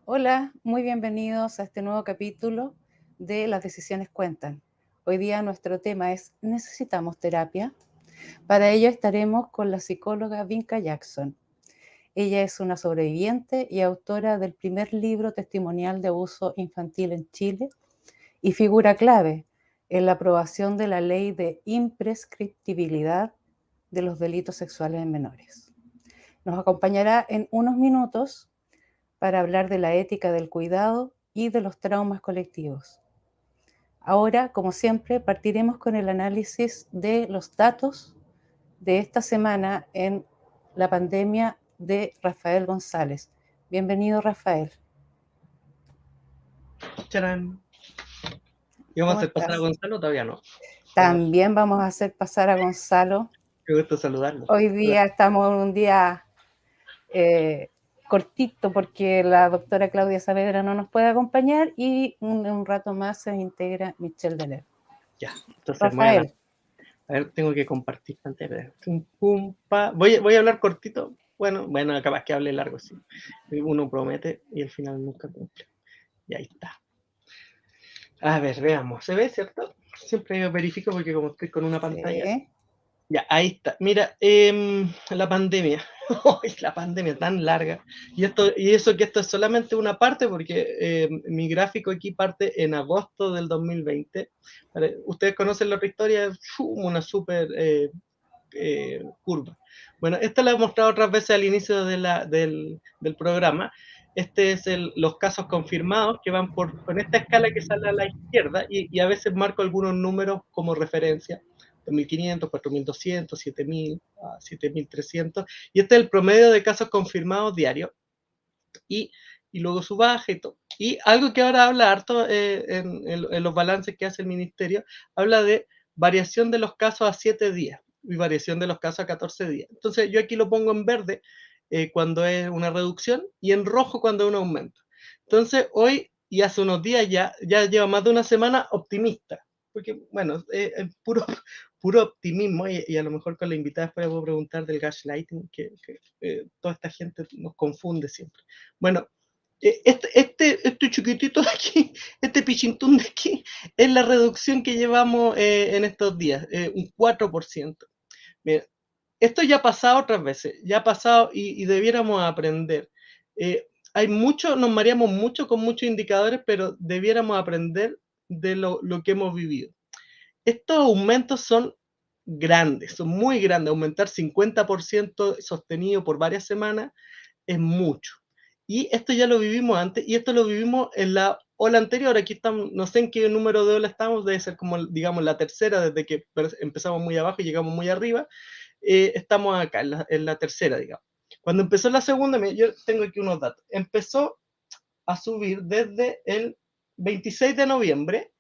Hola, muy bienvenidos a este nuevo capítulo de Las decisiones cuentan. Hoy día nuestro tema es ¿necesitamos terapia? Para ello estaremos con la psicóloga Vinca Jackson. Ella es una sobreviviente y autora del primer libro testimonial de abuso infantil en Chile y figura clave en la aprobación de la ley de imprescriptibilidad de los delitos sexuales en menores. Nos acompañará en unos minutos para hablar de la ética del cuidado y de los traumas colectivos. Ahora, como siempre, partiremos con el análisis de los datos de esta semana en la pandemia de Rafael González. Bienvenido, Rafael. ¡Charán! ¿Y vamos a ¿Cómo hacer pasar a estás? Gonzalo? Todavía no. También vamos a hacer pasar a Gonzalo. Qué gusto saludarlo. Hoy día estamos en un día cortito porque la doctora Claudia Saavedra no nos puede acompañar y un rato más se integra Michelle Deler. Ya, entonces Rafael. a ver, tengo que compartir pantalla. Voy a hablar cortito. Bueno, capaz que hable largo, sí. Uno promete y al final nunca cumple. Y ahí está. A ver, veamos. ¿Se ve, cierto? Siempre verifico porque como estoy con una pantalla. Sí. Ya, ahí está. Mira, la pandemia. La pandemia tan larga. Y eso que esto es solamente una parte, porque mi gráfico aquí parte en agosto del 2020. Ustedes conocen la otra historia, una súper curva. Bueno, esta la he mostrado otras veces al inicio del programa. Este es los casos confirmados que van con esta escala que sale a la izquierda y a veces marco algunos números como referencia. 2.500, 4.200, 7.000, 7.300. Y este es el promedio de casos confirmados diarios. Y luego su baja y todo. Y algo que ahora habla harto en los balances que hace el ministerio, habla de variación de los casos a 7 días y variación de los casos a 14 días. Entonces yo aquí lo pongo en verde cuando es una reducción y en rojo cuando es un aumento. Entonces hoy y hace unos días ya lleva más de una semana optimista, porque bueno, es puro optimismo y a lo mejor con la invitada después puedo preguntar del gaslighting, que toda esta gente nos confunde siempre. Bueno, este chiquitito de aquí, este pichintún de aquí, es la reducción que llevamos en estos días, un 4%. Mira, esto ya ha pasado otras veces, ya ha pasado y debiéramos aprender. Nos mareamos mucho con muchos indicadores, pero debiéramos aprender de lo que hemos vivido. Estos aumentos son grandes, son muy grandes. Aumentar 50% sostenido por varias semanas es mucho. Y esto ya lo vivimos antes, y esto lo vivimos en la ola anterior. Aquí estamos, no sé en qué número de ola estamos, debe ser como, digamos, la tercera, desde que empezamos muy abajo y llegamos muy arriba. Estamos acá, en la tercera, digamos. Cuando empezó la segunda, yo tengo aquí unos datos. Empezó a subir desde el 26 de noviembre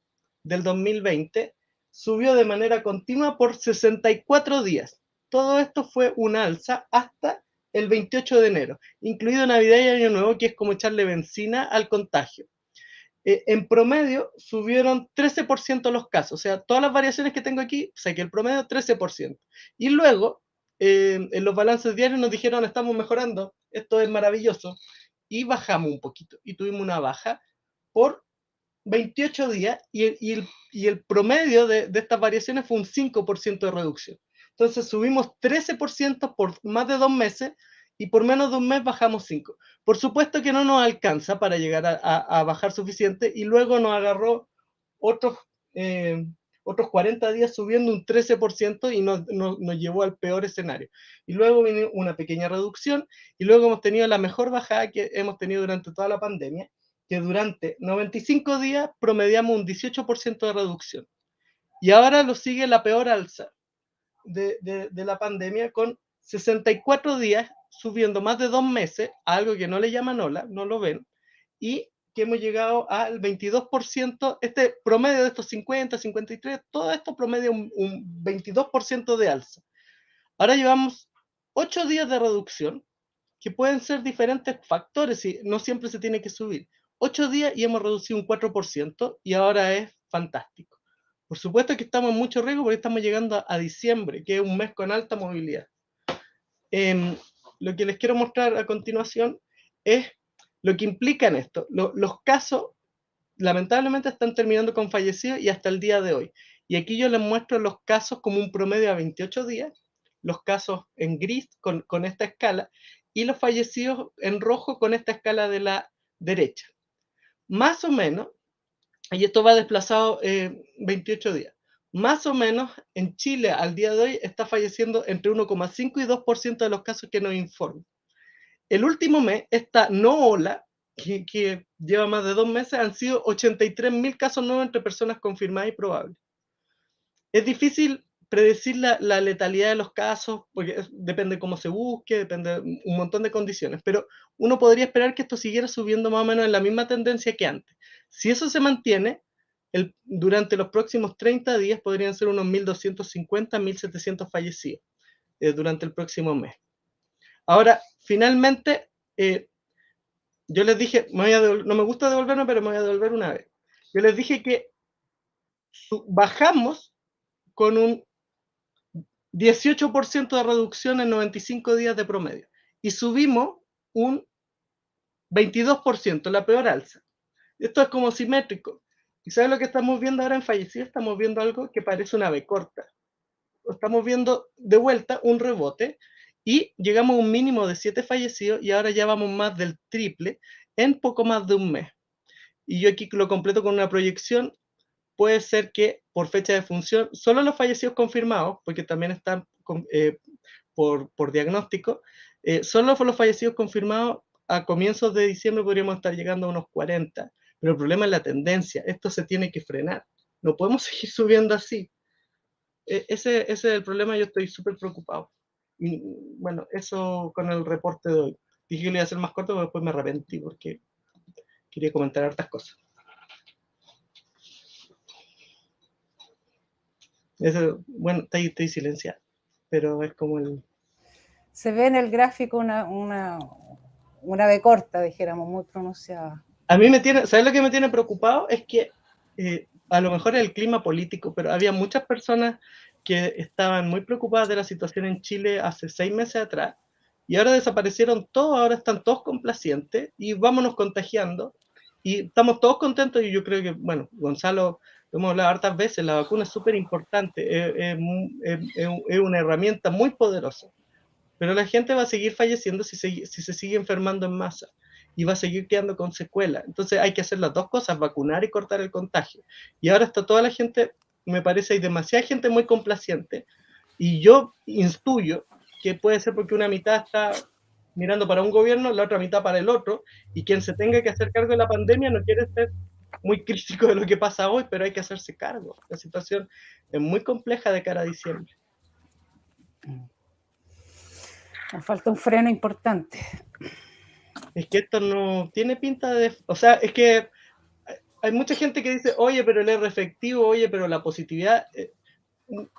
del 2020, subió de manera continua por 64 días. Todo esto fue una alza hasta el 28 de enero, incluido Navidad y Año Nuevo, que es como echarle benzina al contagio. En promedio subieron 13% los casos, o sea, todas las variaciones que tengo aquí, saqué el promedio 13%. Y luego, en los balances diarios nos dijeron, estamos mejorando, esto es maravilloso, y bajamos un poquito, y tuvimos una baja por 28 días, y el promedio de estas variaciones fue un 5% de reducción. Entonces subimos 13% por más de 2 meses, y por menos de un mes bajamos 5. Por supuesto que no nos alcanza para llegar a bajar suficiente, y luego nos agarró otros, eh, otros 40 días subiendo un 13% y nos llevó al peor escenario. Y luego vino una pequeña reducción, y luego hemos tenido la mejor bajada que hemos tenido durante toda la pandemia, que durante 95 días promediamos un 18% de reducción. Y ahora lo sigue la peor alza de la pandemia, con 64 días subiendo más de 2 meses, a algo que no le llaman ola, no lo ven, y que hemos llegado al 22%, este promedio de estos 50, 53, todo esto promedia un 22% de alza. Ahora llevamos 8 días de reducción, que pueden ser diferentes factores, y no siempre se tiene que subir. 8 días y hemos reducido un 4%, y ahora es fantástico. Por supuesto que estamos en mucho riesgo porque estamos llegando a diciembre, que es un mes con alta movilidad. Lo que les quiero mostrar a continuación es lo que implican esto. Los casos, lamentablemente, están terminando con fallecidos y hasta el día de hoy. Y aquí yo les muestro los casos como un promedio a 28 días, los casos en gris con esta escala, y los fallecidos en rojo con esta escala de la derecha. Más o menos, y esto va desplazado 28 días, más o menos en Chile al día de hoy está falleciendo entre 1,5 y 2% de los casos que nos informan. El último mes, esta no ola, que lleva más de 2 meses, han sido 83.000 casos nuevos entre personas confirmadas y probables. Es difícil predecir la letalidad de los casos, porque depende cómo se busque, depende de un montón de condiciones, pero uno podría esperar que esto siguiera subiendo más o menos en la misma tendencia que antes. Si eso se mantiene, durante los próximos 30 días podrían ser unos 1.250, 1.700 fallecidos durante el próximo mes. Ahora, finalmente, yo les dije, no me gusta devolverme, pero me voy a devolver una vez. Yo les dije que bajamos con un 18% de reducción en 95 días de promedio y subimos un 22%, la peor alza. Esto es como simétrico. ¿Y saben lo que estamos viendo ahora en fallecidos? Estamos viendo algo que parece una V corta. Estamos viendo de vuelta un rebote y llegamos a un mínimo de 7 fallecidos y ahora ya vamos más del triple en poco más de un mes. Y yo aquí lo completo con una proyección. Puede ser que por fecha de función, solo los fallecidos confirmados, porque también están por diagnóstico, solo por los fallecidos confirmados a comienzos de diciembre podríamos estar llegando a unos 40, pero el problema es la tendencia, esto se tiene que frenar, no podemos seguir subiendo así. Ese es el problema, yo estoy súper preocupado. Y bueno, eso con el reporte de hoy. Dije que lo iba a hacer más corto, pero después me arrepentí porque quería comentar hartas cosas. Eso, bueno, estoy silenciado, pero es como el... Se ve en el gráfico una B corta, dijéramos, muy pronunciada. A mí me tiene, ¿sabes lo que me tiene preocupado? Es que a lo mejor es el clima político, pero había muchas personas que estaban muy preocupadas de la situación en Chile hace 6 meses atrás y ahora desaparecieron todos, ahora están todos complacientes y vámonos contagiando y estamos todos contentos y yo creo que, bueno, Gonzalo, lo hemos hablado hartas veces, la vacuna es súper importante, es una herramienta muy poderosa, pero la gente va a seguir falleciendo si se sigue enfermando en masa y va a seguir quedando con secuelas. Entonces hay que hacer las dos cosas, vacunar y cortar el contagio. Y ahora está toda la gente, me parece, hay demasiada gente muy complaciente y yo intuyo que puede ser porque una mitad está mirando para un gobierno, la otra mitad para el otro, y quien se tenga que hacer cargo de la pandemia no quiere ser muy crítico de lo que pasa hoy, pero hay que hacerse cargo. La situación es muy compleja de cara a diciembre. Nos falta un freno importante. Es que esto no tiene pinta de... O sea, es que hay mucha gente que dice, oye, pero el R efectivo, oye, pero la positividad...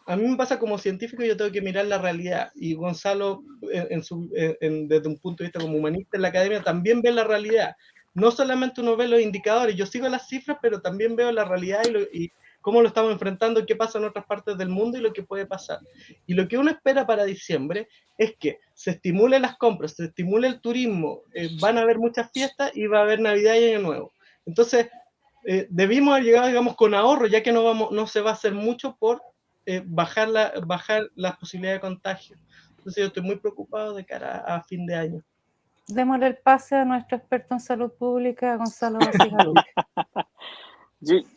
a mí me pasa como científico, yo tengo que mirar la realidad. Y Gonzalo, desde un punto de vista como humanista en la academia, también ve la realidad. No solamente uno ve los indicadores, yo sigo las cifras, pero también veo la realidad y cómo lo estamos enfrentando, qué pasa en otras partes del mundo y lo que puede pasar. Y lo que uno espera para diciembre es que se estimulen las compras, se estimule el turismo, van a haber muchas fiestas y va a haber Navidad y Año Nuevo. Entonces, debimos haber llegado, digamos, con ahorro, ya que no se va a hacer mucho por bajar las posibilidades de contagio. Entonces yo estoy muy preocupado de cara a fin de año. Démosle el pase a nuestro experto en salud pública, Gonzalo Basigaluque.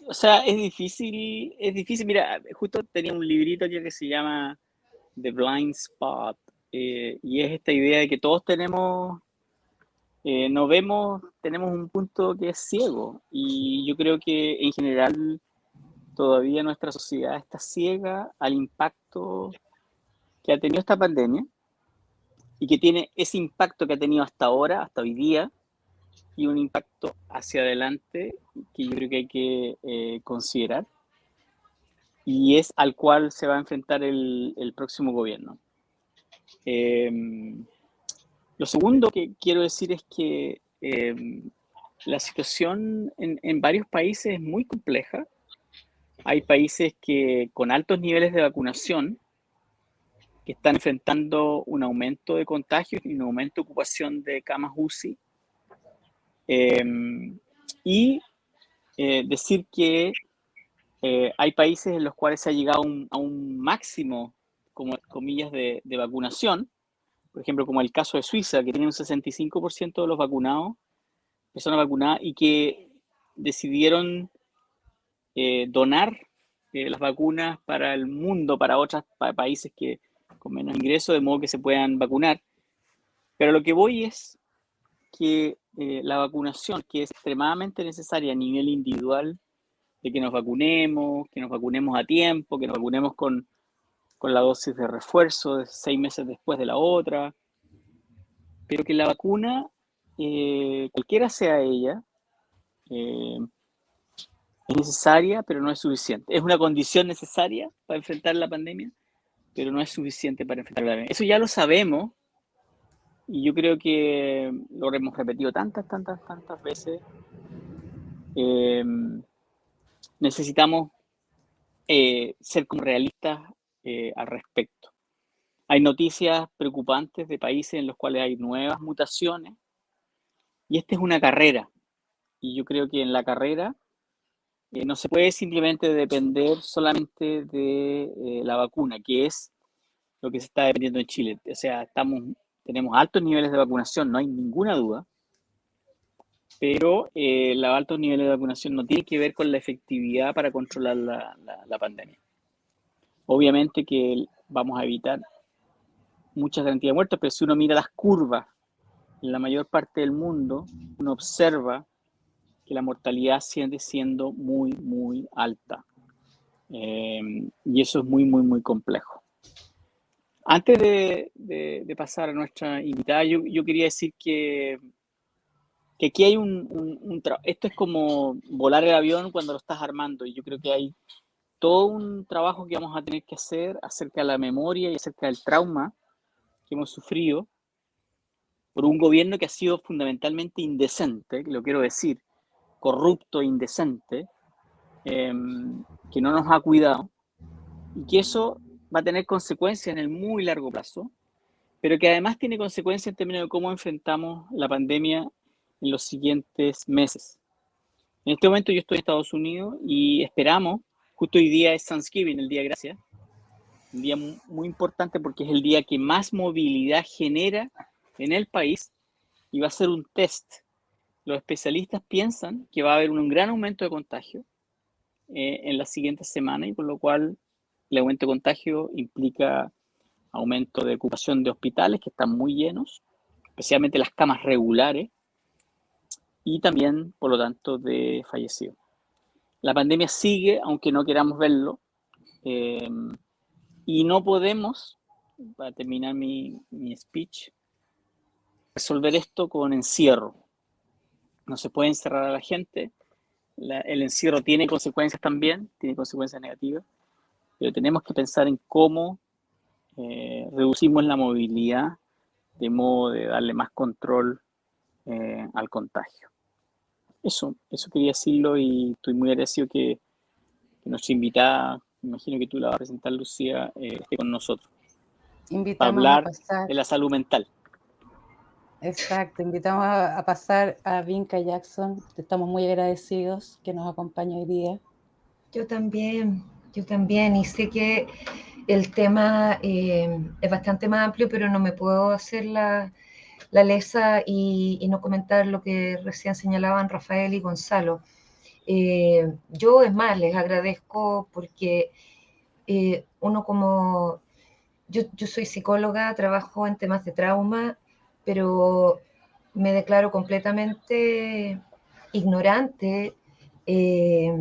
O sea, es difícil, mira, justo tenía un librito aquí que se llama The Blind Spot, y es esta idea de que todos tenemos, no vemos, tenemos un punto que es ciego, y yo creo que en general todavía nuestra sociedad está ciega al impacto que ha tenido esta pandemia, y que tiene ese impacto que ha tenido hasta ahora, hasta hoy día, y un impacto hacia adelante que yo creo que hay que considerar, y es al cual se va a enfrentar el próximo gobierno. Lo segundo que quiero decir es que la situación en varios países es muy compleja. hay países que con altos niveles de vacunación que están enfrentando un aumento de contagios y un aumento de ocupación de camas UCI. Y decir que hay países en los cuales se ha llegado a un máximo, como comillas, de vacunación, por ejemplo, como el caso de Suiza, que tiene un 65% de los vacunados, personas vacunadas, y que decidieron donar las vacunas para el mundo, para otros países que con menos ingresos, de modo que se puedan vacunar. Pero lo que voy es que la vacunación, que es extremadamente necesaria a nivel individual, de que nos vacunemos a tiempo, que nos vacunemos con la dosis de refuerzo de 6 meses después de la otra, pero que la vacuna, cualquiera sea ella, es necesaria, pero no es suficiente. Es una condición necesaria para enfrentar la pandemia, pero no es suficiente para enfrentar la pandemia. Eso ya lo sabemos, y yo creo que lo hemos repetido tantas veces. Necesitamos ser como realistas al respecto. Hay noticias preocupantes de países en los cuales hay nuevas mutaciones, y esta es una carrera, y yo creo que en la carrera no se puede simplemente depender solamente de la vacuna, que es lo que se está dependiendo en Chile. O sea, tenemos altos niveles de vacunación, no hay ninguna duda, pero los altos niveles de vacunación no tienen que ver con la efectividad para controlar la pandemia. Obviamente que vamos a evitar muchas cantidades de muertos, pero si uno mira las curvas en la mayor parte del mundo, uno observa que la mortalidad sigue siendo muy, muy alta. Y eso es muy, muy, muy complejo. Antes de pasar a nuestra invitada, yo quería decir que aquí hay esto es como volar el avión cuando lo estás armando, y yo creo que hay todo un trabajo que vamos a tener que hacer acerca de la memoria y acerca del trauma que hemos sufrido por un gobierno que ha sido fundamentalmente indecente, lo quiero decir, corrupto e indecente, que no nos ha cuidado, y que eso va a tener consecuencias en el muy largo plazo, pero que además tiene consecuencias en términos de cómo enfrentamos la pandemia en los siguientes meses. En este momento yo estoy en Estados Unidos y esperamos, justo hoy día es Thanksgiving, el Día de Gracias, un día muy importante porque es el día que más movilidad genera en el país, y va a ser un test. Los especialistas piensan que va a haber un gran aumento de contagio en las siguientes semanas, y por lo cual el aumento de contagio implica aumento de ocupación de hospitales que están muy llenos, especialmente las camas regulares, y también, por lo tanto, de fallecidos. La pandemia sigue, aunque no queramos verlo, y no podemos, para terminar mi speech, resolver esto con encierro. No se puede encerrar a la gente. El encierro tiene consecuencias también, tiene consecuencias negativas, pero tenemos que pensar en cómo reducimos la movilidad de modo de darle más control al contagio. Eso quería decirlo, y estoy muy agradecido que nuestra invitada, me imagino que tú la vas a presentar, Lucía, esté con nosotros para Invitamos a hablar pasar, de la salud mental. exacto, invitamos a pasar a Vinca Jackson. Estamos muy agradecidos que nos acompañe hoy día. Yo también, y sé que el tema es bastante más amplio, pero no me puedo hacer la lesa y no comentar lo que recién señalaban Rafael y Gonzalo. Yo, es más, les agradezco porque uno como... Yo soy psicóloga, trabajo en temas de trauma, pero me declaro completamente ignorante, y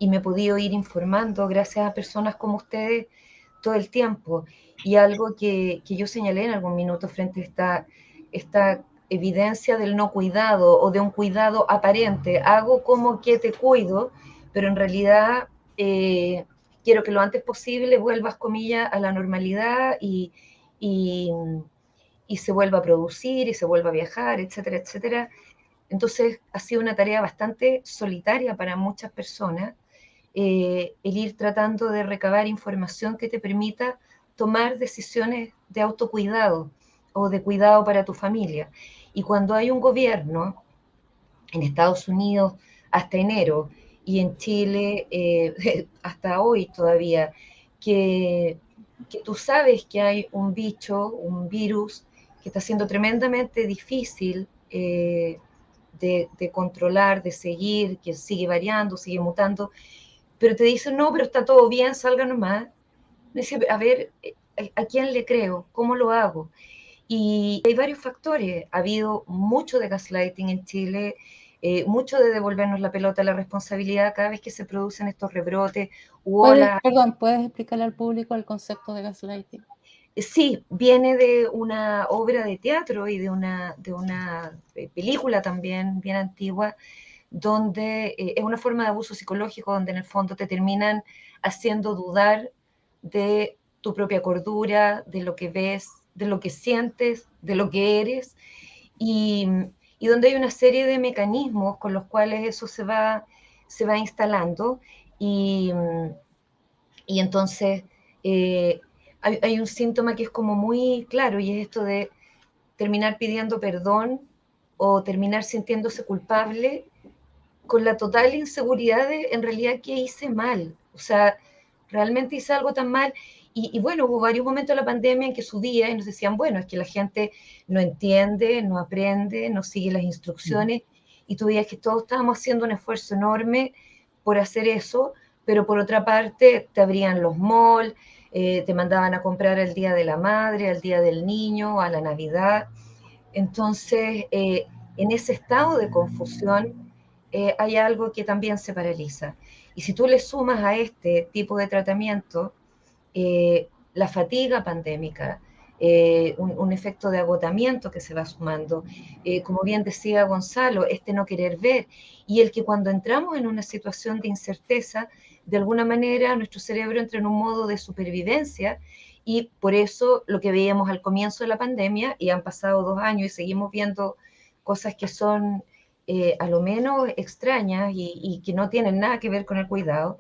me he podido ir informando gracias a personas como ustedes todo el tiempo. Y algo que yo señalé en algún minuto frente a esta evidencia del no cuidado o de un cuidado aparente. Hago como que te cuido, pero en realidad quiero que lo antes posible vuelvas, comillas, a la normalidad y se vuelva a producir y se vuelva a viajar, etcétera, etcétera. Entonces ha sido una tarea bastante solitaria para muchas personas, el ir tratando de recabar información que te permita tomar decisiones de autocuidado o de cuidado para tu familia. Y cuando hay un gobierno en Estados Unidos hasta enero y en Chile hasta hoy todavía, que tú sabes que hay un bicho, un virus, que está siendo tremendamente difícil de controlar, de seguir, que sigue variando, sigue mutando, pero te dicen, no, pero está todo bien, salga nomás. Dice, a ver, ¿a quién le creo? ¿Cómo lo hago? Y hay varios factores. Ha habido mucho de gaslighting en Chile, mucho de devolvernos la pelota, la responsabilidad cada vez que se producen estos rebrotes u olas. ¿Puedes explicarle al público el concepto de gaslighting? Sí, viene de una obra de teatro y de una película también bien antigua, donde es una forma de abuso psicológico donde en el fondo te terminan haciendo dudar de tu propia cordura, de lo que ves, de lo que sientes, de lo que eres, y, y donde hay una serie de mecanismos con los cuales eso se va instalando, y, y entonces hay un síntoma que es como muy claro, y es esto de terminar pidiendo perdón o terminar sintiéndose culpable con la total inseguridad de en realidad qué hice mal, o sea, realmente hice algo tan mal. Y bueno, hubo varios momentos de la pandemia en que subía y nos decían, bueno, es que la gente no entiende, no aprende, no sigue las instrucciones, y tú veías que todos estábamos haciendo un esfuerzo enorme por hacer eso, pero por otra parte te abrían los malls, te mandaban a comprar el Día de la Madre, al Día del Niño, a la Navidad. Entonces, en ese estado de confusión, hay algo que también se paraliza. Y si tú le sumas a este tipo de tratamiento la fatiga pandémica, un efecto de agotamiento que se va sumando, como bien decía Gonzalo, este no querer ver, y el que cuando entramos en una situación de incerteza, de alguna manera nuestro cerebro entra en un modo de supervivencia, y por eso lo que veíamos al comienzo de la pandemia, y han pasado 2 años y seguimos viendo cosas que son a lo menos extrañas y que no tienen nada que ver con el cuidado.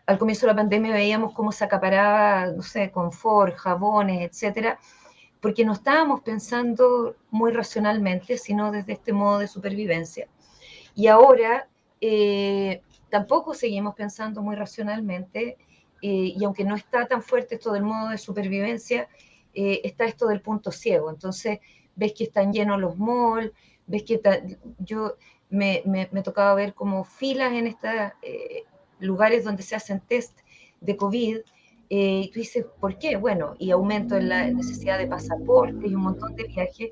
Al comienzo de la pandemia veíamos cómo se acaparaba, no sé, confort, jabones, etcétera, porque no estábamos pensando muy racionalmente, sino desde este modo de supervivencia. Y ahora tampoco seguimos pensando muy racionalmente, y aunque no está tan fuerte esto del modo de supervivencia, está esto del punto ciego. Entonces, ves que están llenos los malls, ves que yo me tocaba ver como filas en estos lugares donde se hacen test de COVID, y tú dices, ¿por qué? Bueno, y aumento en la necesidad de pasaportes y un montón de viajes.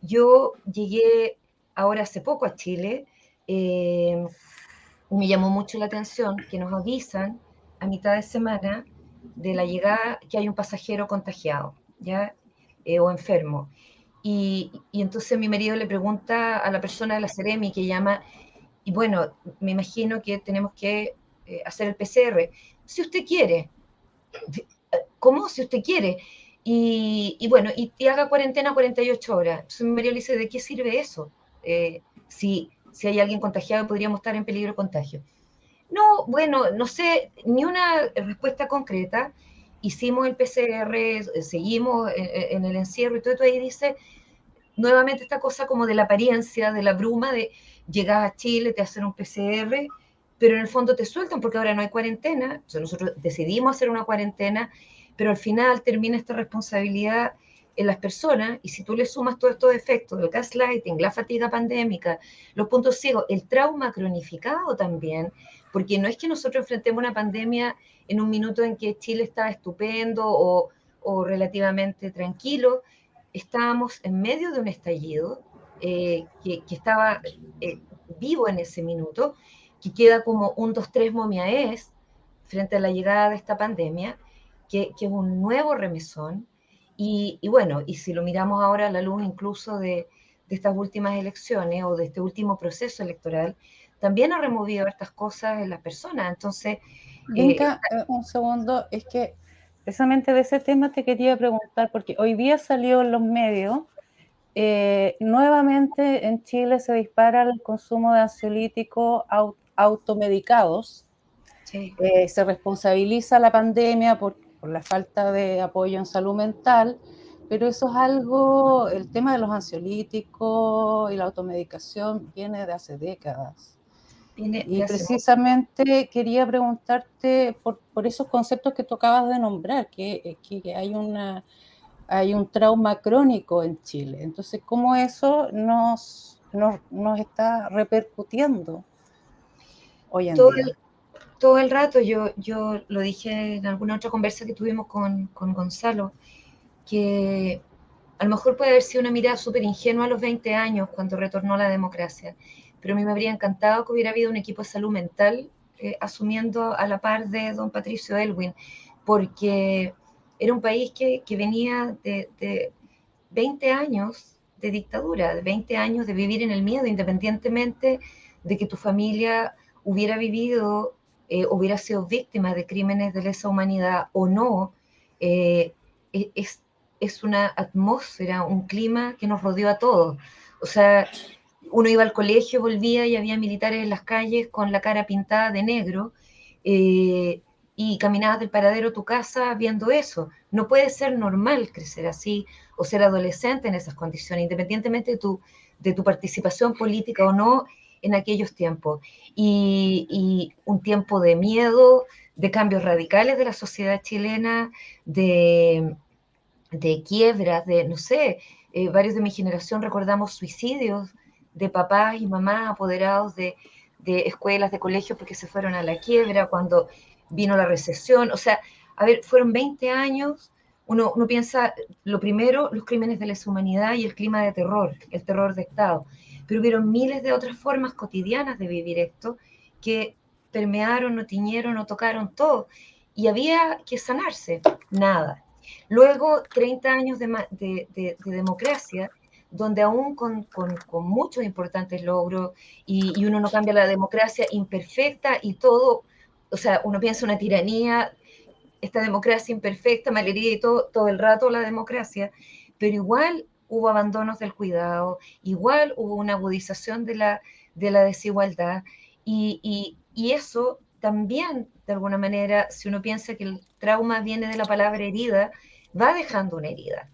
Yo llegué ahora hace poco a Chile, me llamó mucho la atención que nos avisan a mitad de semana de la llegada que hay un pasajero contagiado, ¿ya? O enfermo. Y entonces mi marido le pregunta a la persona de la Seremi que llama, y bueno, me imagino que tenemos que hacer el PCR. Si usted quiere. ¿Cómo? Si usted quiere. Y bueno, y haga cuarentena 48 horas. Entonces mi marido le dice, ¿de qué sirve eso? Si hay alguien contagiado, podríamos estar en peligro de contagio. No, bueno, no sé, ni una respuesta concreta. Hicimos el PCR, seguimos en el encierro y todo ahí dice, nuevamente esta cosa como de la apariencia, de la bruma, de llegar a Chile, te hacen un PCR, pero en el fondo te sueltan porque ahora no hay cuarentena. Entonces nosotros decidimos hacer una cuarentena, pero al final termina esta responsabilidad en las personas, y si tú le sumas todos estos efectos, el gaslighting, la fatiga pandémica, los puntos ciegos, el trauma cronificado también, porque no es que nosotros enfrentemos una pandemia en un minuto en que Chile está estupendo o relativamente tranquilo. Estábamos en medio de un estallido que estaba vivo en ese minuto, que queda como un 2-3 momiaés frente a la llegada de esta pandemia, que es un nuevo remesón. Y bueno, y si lo miramos ahora a la luz incluso de estas últimas elecciones o de este último proceso electoral, también ha removido estas cosas en las personas. Entonces, Vinca, un segundo, es que precisamente de ese tema te quería preguntar, porque hoy día salió en los medios nuevamente en Chile se dispara el consumo de ansiolíticos automedicados. Sí. Se responsabiliza la pandemia por la falta de apoyo en salud mental, pero eso es algo, el tema de los ansiolíticos y la automedicación viene de hace décadas. Y precisamente quería preguntarte por esos conceptos que tú acabas de nombrar, que hay un trauma crónico en Chile. Entonces, ¿cómo eso nos está repercutiendo hoy en día? Todo el rato, yo lo dije en alguna otra conversa que tuvimos con Gonzalo, que a lo mejor puede haber sido una mirada súper ingenua a los 20 años cuando retornó la democracia, pero a mí me habría encantado que hubiera habido un equipo de salud mental asumiendo a la par de don Patricio Aylwin, porque era un país que venía de 20 años de dictadura, de 20 años de vivir en el miedo, independientemente de que tu familia hubiera vivido, hubiera sido víctima de crímenes de lesa humanidad o no, es una atmósfera, un clima que nos rodeó a todos. O sea, uno iba al colegio, volvía y había militares en las calles con la cara pintada de negro, y caminabas del paradero a tu casa viendo eso. No puede ser normal crecer así o ser adolescente en esas condiciones, independientemente de tu participación política o no en aquellos tiempos. Y un tiempo de miedo, de cambios radicales de la sociedad chilena, de quiebras, no sé, varios de mi generación recordamos suicidios de papás y mamás apoderados de escuelas, de colegios, porque se fueron a la quiebra cuando vino la recesión. O sea, a ver, fueron 20 años, uno piensa, lo primero, los crímenes de lesa humanidad y el clima de terror, el terror de Estado, pero hubieron miles de otras formas cotidianas de vivir esto que permearon, no tiñeron, no tocaron todo, y había que sanarse, nada. Luego, 30 años de democracia, donde aún con muchos importantes logros, y uno no cambia la democracia imperfecta y todo, o sea, uno piensa una tiranía, esta democracia imperfecta, malería y todo el rato la democracia, pero igual hubo abandonos del cuidado, igual hubo una agudización de la desigualdad, y eso también, de alguna manera, si uno piensa que el trauma viene de la palabra herida, va dejando una herida.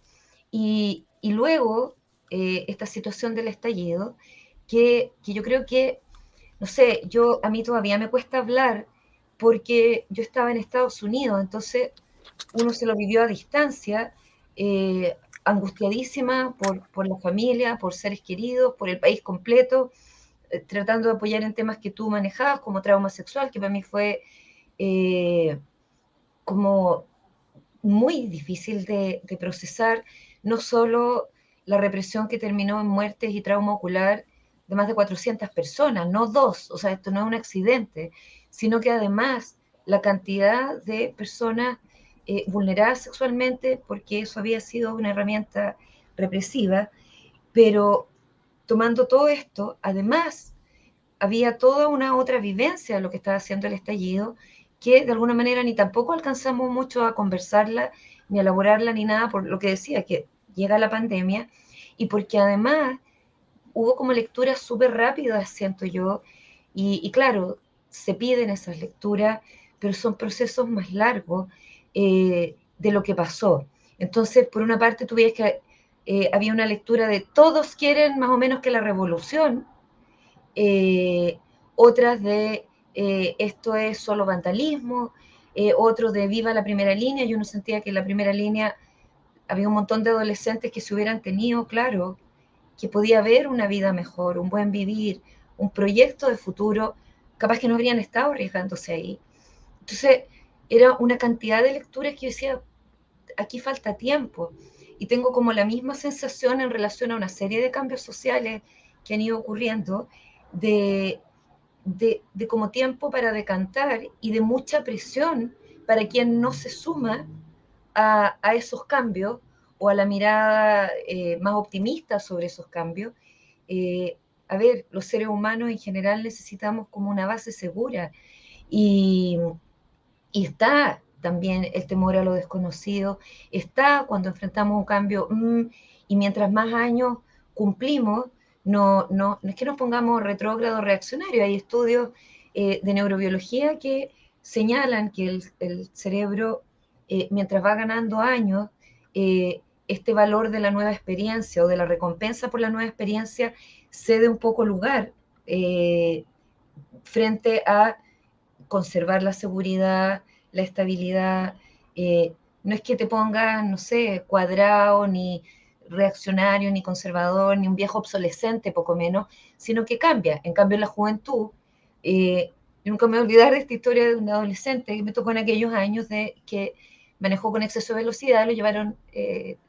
Y luego, esta situación del estallido, que yo creo que, no sé, a mí todavía me cuesta hablar porque yo estaba en Estados Unidos, entonces uno se lo vivió a distancia, angustiadísima por la familia, por seres queridos, por el país completo, tratando de apoyar en temas que tú manejabas, como trauma sexual, que para mí fue como muy difícil de procesar, no solo la represión que terminó en muertes y trauma ocular de más de 400 personas, no dos, o sea, esto no es un accidente, sino que además la cantidad de personas vulneradas sexualmente, porque eso había sido una herramienta represiva, pero tomando todo esto, además había toda una otra vivencia de lo que estaba haciendo el estallido, que de alguna manera ni tampoco alcanzamos mucho a conversarla, ni a elaborarla, ni nada, por lo que decía, que llega la pandemia, y porque además hubo como lecturas súper rápidas, siento yo, y claro, se piden esas lecturas, pero son procesos más largos de lo que pasó. Entonces, por una parte, tú veías que había una lectura de todos quieren más o menos que la revolución, otras de esto es solo vandalismo, otros de viva la primera línea. Yo no sentía que en la primera línea había un montón de adolescentes que se hubieran tenido, claro, que podía haber una vida mejor, un buen vivir, un proyecto de futuro, capaz que no habrían estado arriesgándose ahí. Entonces, era una cantidad de lecturas que yo decía, aquí falta tiempo. Y tengo como la misma sensación en relación a una serie de cambios sociales que han ido ocurriendo, de como tiempo para decantar y de mucha presión para quien no se suma a esos cambios o a la mirada más optimista sobre esos cambios. A ver, los seres humanos en general necesitamos como una base segura, y, y está también el temor a lo desconocido, está cuando enfrentamos un cambio, y mientras más años cumplimos, no es que nos pongamos retrógrado reaccionario. Hay estudios de neurobiología que señalan que el cerebro, mientras va ganando años, este valor de la nueva experiencia o de la recompensa por la nueva experiencia cede un poco lugar frente a conservar la seguridad, la estabilidad. No es que te pongas, no sé, cuadrado, ni reaccionario, ni conservador, ni un viejo obsolescente, poco menos, sino que cambia. En cambio, en la juventud, yo nunca me voy a olvidar de esta historia de un adolescente que me tocó en aquellos años de que manejó con exceso de velocidad, lo llevaron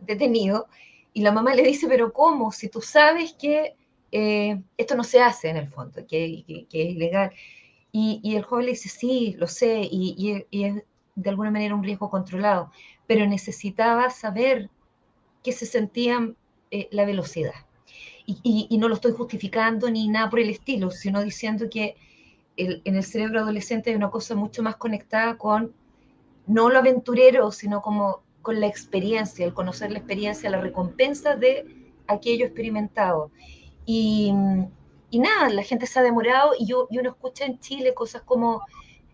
detenido, y la mamá le dice, pero ¿cómo? Si tú sabes que esto no se hace en el fondo, que es ilegal. Y el joven le dice, sí, lo sé, y es de alguna manera un riesgo controlado, pero necesitaba saber qué se sentía la velocidad. Y no lo estoy justificando ni nada por el estilo, sino diciendo que en el cerebro adolescente hay una cosa mucho más conectada con, no lo aventurero, sino como con la experiencia, el conocer la experiencia, la recompensa de aquello experimentado. Y, y nada, la gente se ha demorado y uno escucha en Chile cosas como,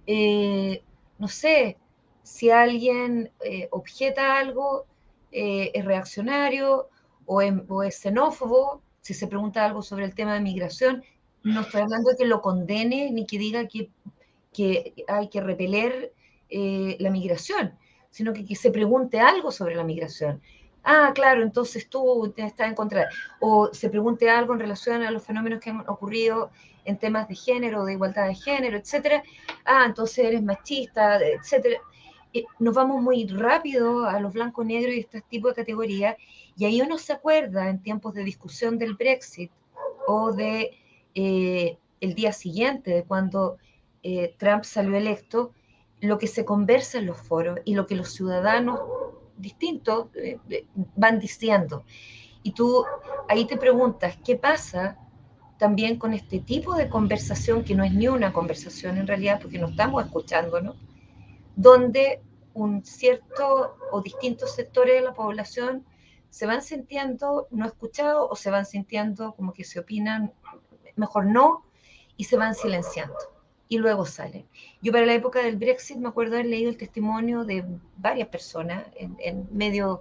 no sé, si alguien objeta algo, es reaccionario o es xenófobo, si se pregunta algo sobre el tema de migración, no estoy hablando de que lo condene ni que diga que hay que repeler la migración, sino que se pregunte algo sobre la migración. Ah, claro, entonces tú estás en contra. O se pregunte algo en relación a los fenómenos que han ocurrido en temas de género, de igualdad de género, etcétera. Ah, entonces eres machista, etcétera. Nos vamos muy rápido a los blancos, negros y este tipo de categorías, y ahí uno se acuerda en tiempos de discusión del Brexit o de el día siguiente, de cuando Trump salió electo, lo que se conversa en los foros y lo que los ciudadanos distintos van diciendo. Y tú ahí te preguntas, ¿qué pasa también con este tipo de conversación, que no es ni una conversación en realidad, porque no estamos escuchándonos, donde un cierto o distintos sectores de la población se van sintiendo no escuchados o se van sintiendo como que se opinan mejor no y se van silenciando y luego salen? Yo para la época del Brexit me acuerdo haber leído el testimonio de varias personas en medios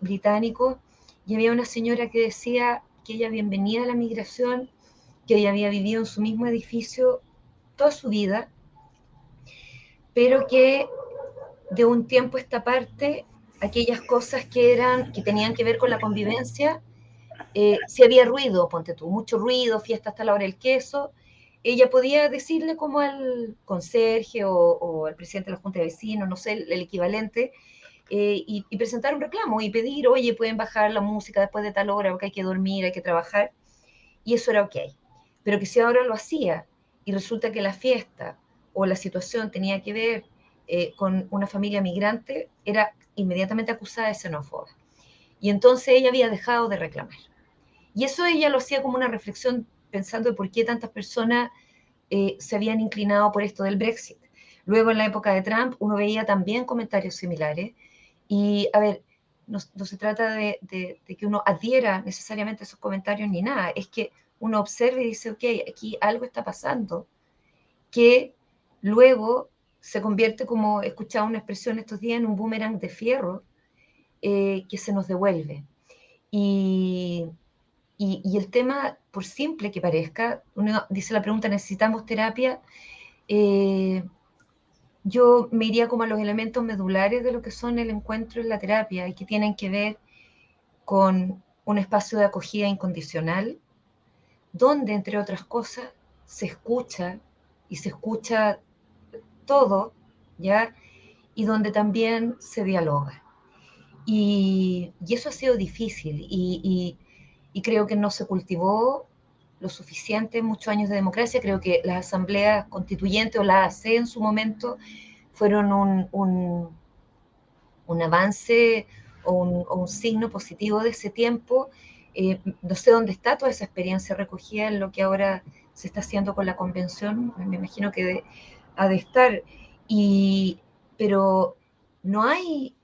británicos, y había una señora que decía que ella bienvenía a la migración, que ella había vivido en su mismo edificio toda su vida, pero que de un tiempo a esta parte, aquellas cosas que tenían que ver con la convivencia, si había ruido, ponte tú, mucho ruido, fiesta hasta la hora del queso, ella podía decirle como al conserje o al presidente de la Junta de Vecinos, no sé, el equivalente, y presentar un reclamo y pedir, oye, pueden bajar la música después de tal hora porque hay que dormir, hay que trabajar, y eso era ok. Pero que si ahora lo hacía y resulta que la fiesta o la situación tenía que ver con una familia migrante, era inmediatamente acusada de xenófoba. Y entonces ella había dejado de reclamar. Y eso ella lo hacía como una reflexión pensando de por qué tantas personas se habían inclinado por esto del Brexit. Luego en la época de Trump uno veía también comentarios similares. Y a ver, no se trata de que uno adhiera necesariamente a esos comentarios ni nada, es que uno observe y dice, ok, aquí algo está pasando, que luego se convierte, como he escuchado una expresión estos días, en un boomerang de fierro que se nos devuelve. Y el tema, por simple que parezca, uno dice la pregunta, ¿necesitamos terapia? Yo me iría como a los elementos medulares de lo que son el encuentro y la terapia, y que tienen que ver con un espacio de acogida incondicional, donde, entre otras cosas, se escucha y se escucha todo, ¿ya? Y donde también se dialoga. Y eso ha sido difícil y creo que no se cultivó lo suficiente muchos años de democracia. Creo que las asambleas constituyentes o la AC en su momento fueron un avance o un signo positivo de ese tiempo. No sé dónde está toda esa experiencia recogida en lo que ahora se está haciendo con la convención, me imagino que ha de estar, pero no hay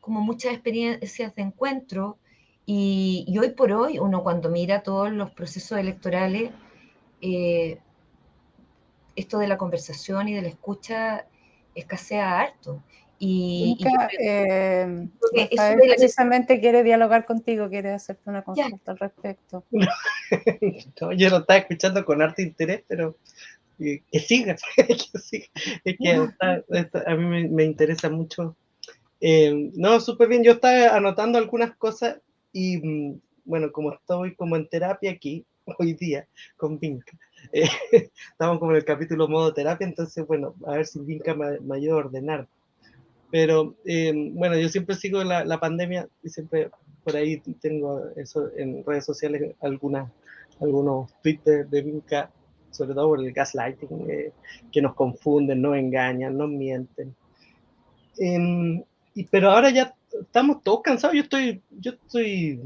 como muchas experiencias de encuentro Y hoy por hoy, uno cuando mira todos los procesos electorales, esto de la conversación y de la escucha escasea harto. Vinca, eso Rafael de la... precisamente quiere dialogar contigo, quiere hacerte una Ya. consulta al respecto. No, yo lo estaba escuchando con harto interés, pero que siga, que siga. Es que a mí me interesa mucho. No, súper bien. Yo estaba anotando algunas cosas y, bueno, como estoy como en terapia aquí, hoy día, con Vinca, estamos como en el capítulo modo terapia, entonces, bueno, a ver si Vinca me ayuda a ordenar. Pero, bueno, yo siempre sigo la pandemia y siempre por ahí tengo eso en redes sociales, algunos tweets de Vinca, sobre todo por el gaslighting, que nos confunden, nos engañan, nos mienten. Pero ahora ya estamos todos cansados. Yo estoy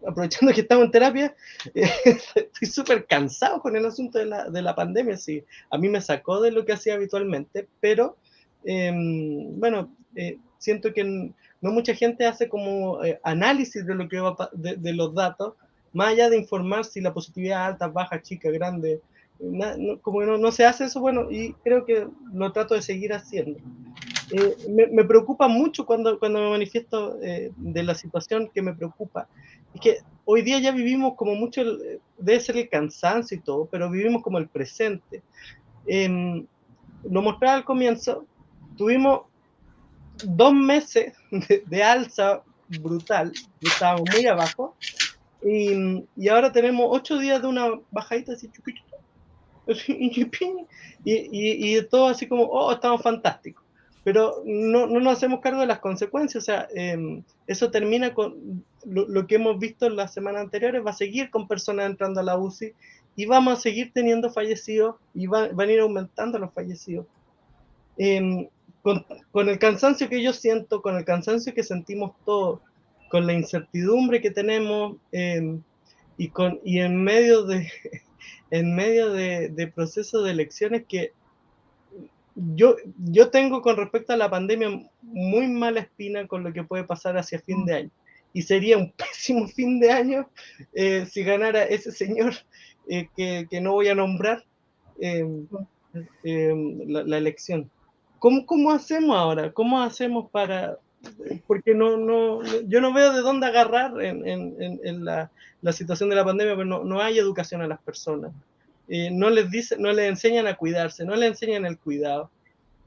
aprovechando que estamos en terapia, estoy súper cansado con el asunto de la pandemia. Sí, a mí me sacó de lo que hacía habitualmente, pero bueno, siento que no mucha gente hace como análisis de lo que de los datos, más allá de informar si la positividad es alta, baja, chica, grande. Como no se hace eso, bueno, y creo que lo trato de seguir haciendo. Me preocupa mucho cuando me manifiesto de la situación que me preocupa. Es que hoy día ya vivimos como mucho, debe ser el cansancio y todo, pero vivimos como el presente. Lo mostraba al comienzo, tuvimos 2 meses de alza brutal, estábamos muy abajo, y ahora tenemos 8 días de una bajadita así chiquitita, y todo así como, oh, estamos fantásticos. Pero no nos hacemos cargo de las consecuencias, o sea, eso termina con lo que hemos visto en las semanas anteriores, va a seguir con personas entrando a la UCI y vamos a seguir teniendo fallecidos y van a ir aumentando los fallecidos. Con el cansancio que yo siento, con el cansancio que sentimos todos, con la incertidumbre que tenemos y en medio de procesos de elecciones que yo tengo con respecto a la pandemia muy mala espina con lo que puede pasar hacia fin de año. Y sería un pésimo fin de año si ganara ese señor que no voy a nombrar la elección. ¿Cómo hacemos ahora? ¿Cómo hacemos para...? Porque yo no veo de dónde agarrar en la situación de la pandemia, pero no hay educación a las personas. No les enseñan a cuidarse, no les enseñan el cuidado.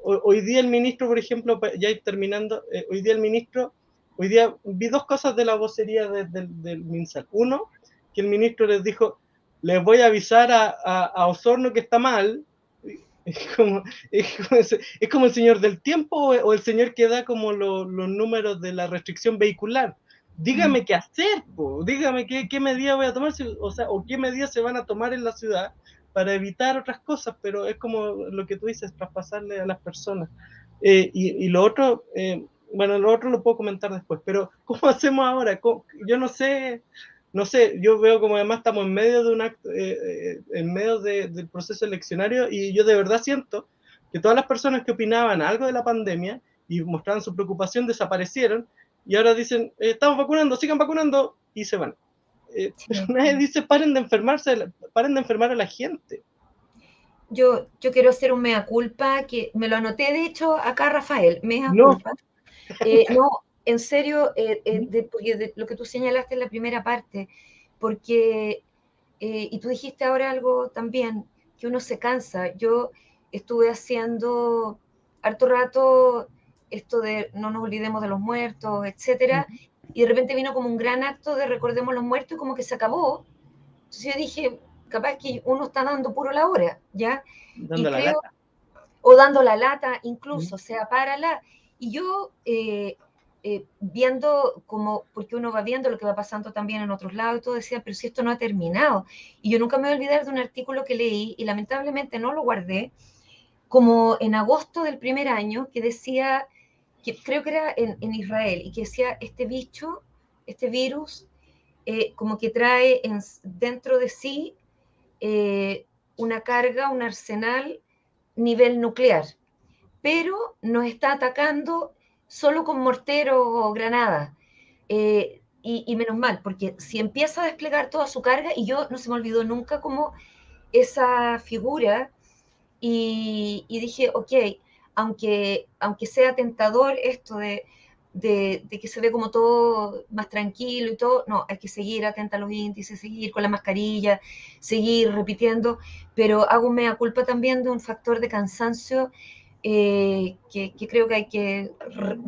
Hoy día el ministro, por ejemplo, ya terminando, hoy día vi 2 cosas de la vocería del MinSal. Uno, que el ministro les dijo, les voy a avisar a Osorno que está mal. Es como el señor del tiempo o el señor que da como los números de la restricción vehicular. Dígame qué hacer, dígame qué medida voy a tomar, o qué medidas se van a tomar en la ciudad para evitar otras cosas, pero es como lo que tú dices, traspasarle a las personas. Y lo otro, bueno, lo otro lo puedo comentar después, pero ¿cómo hacemos ahora? Yo no sé, yo veo como además estamos en medio de un acto, en medio del proceso eleccionario, y yo de verdad siento que todas las personas que opinaban algo de la pandemia y mostraban su preocupación desaparecieron, y ahora dicen, estamos vacunando, sigan vacunando, y se van. Pero nadie dice, paren de enfermar a la gente. Yo quiero hacer un mea culpa, que me lo anoté de hecho acá, Rafael, mea No. culpa. No, en serio, porque de lo que tú señalaste en la primera parte, porque, y tú dijiste ahora algo también, que uno se cansa. Yo estuve haciendo harto rato esto de no nos olvidemos de los muertos, etcétera, y de repente vino como un gran acto de recordemos los muertos y como que se acabó. Entonces yo dije, capaz que uno está dando puro la hora, ¿ya? Dando Y la creo, lata. o dando la lata incluso, o sea, párala. Y yo, viendo como, porque uno va viendo lo que va pasando también en otros lados y todo, decía, pero si esto no ha terminado. Y yo nunca me voy a olvidar de un artículo que leí, y lamentablemente no lo guardé, como en agosto del primer año, que decía, que creo que era en Israel, y que decía, este bicho, este virus, como que trae dentro de sí una carga, un arsenal nivel nuclear, pero nos está atacando solo con morteros o granadas. y menos mal, porque si empieza a desplegar toda su carga, y yo no se me olvidó nunca como esa figura, y dije, ok, aunque sea tentador esto de que se ve como todo más tranquilo y todo, no, hay que seguir atenta a los índices, seguir con la mascarilla, seguir repitiendo, pero hago un mea culpa también de un factor de cansancio que creo que hay que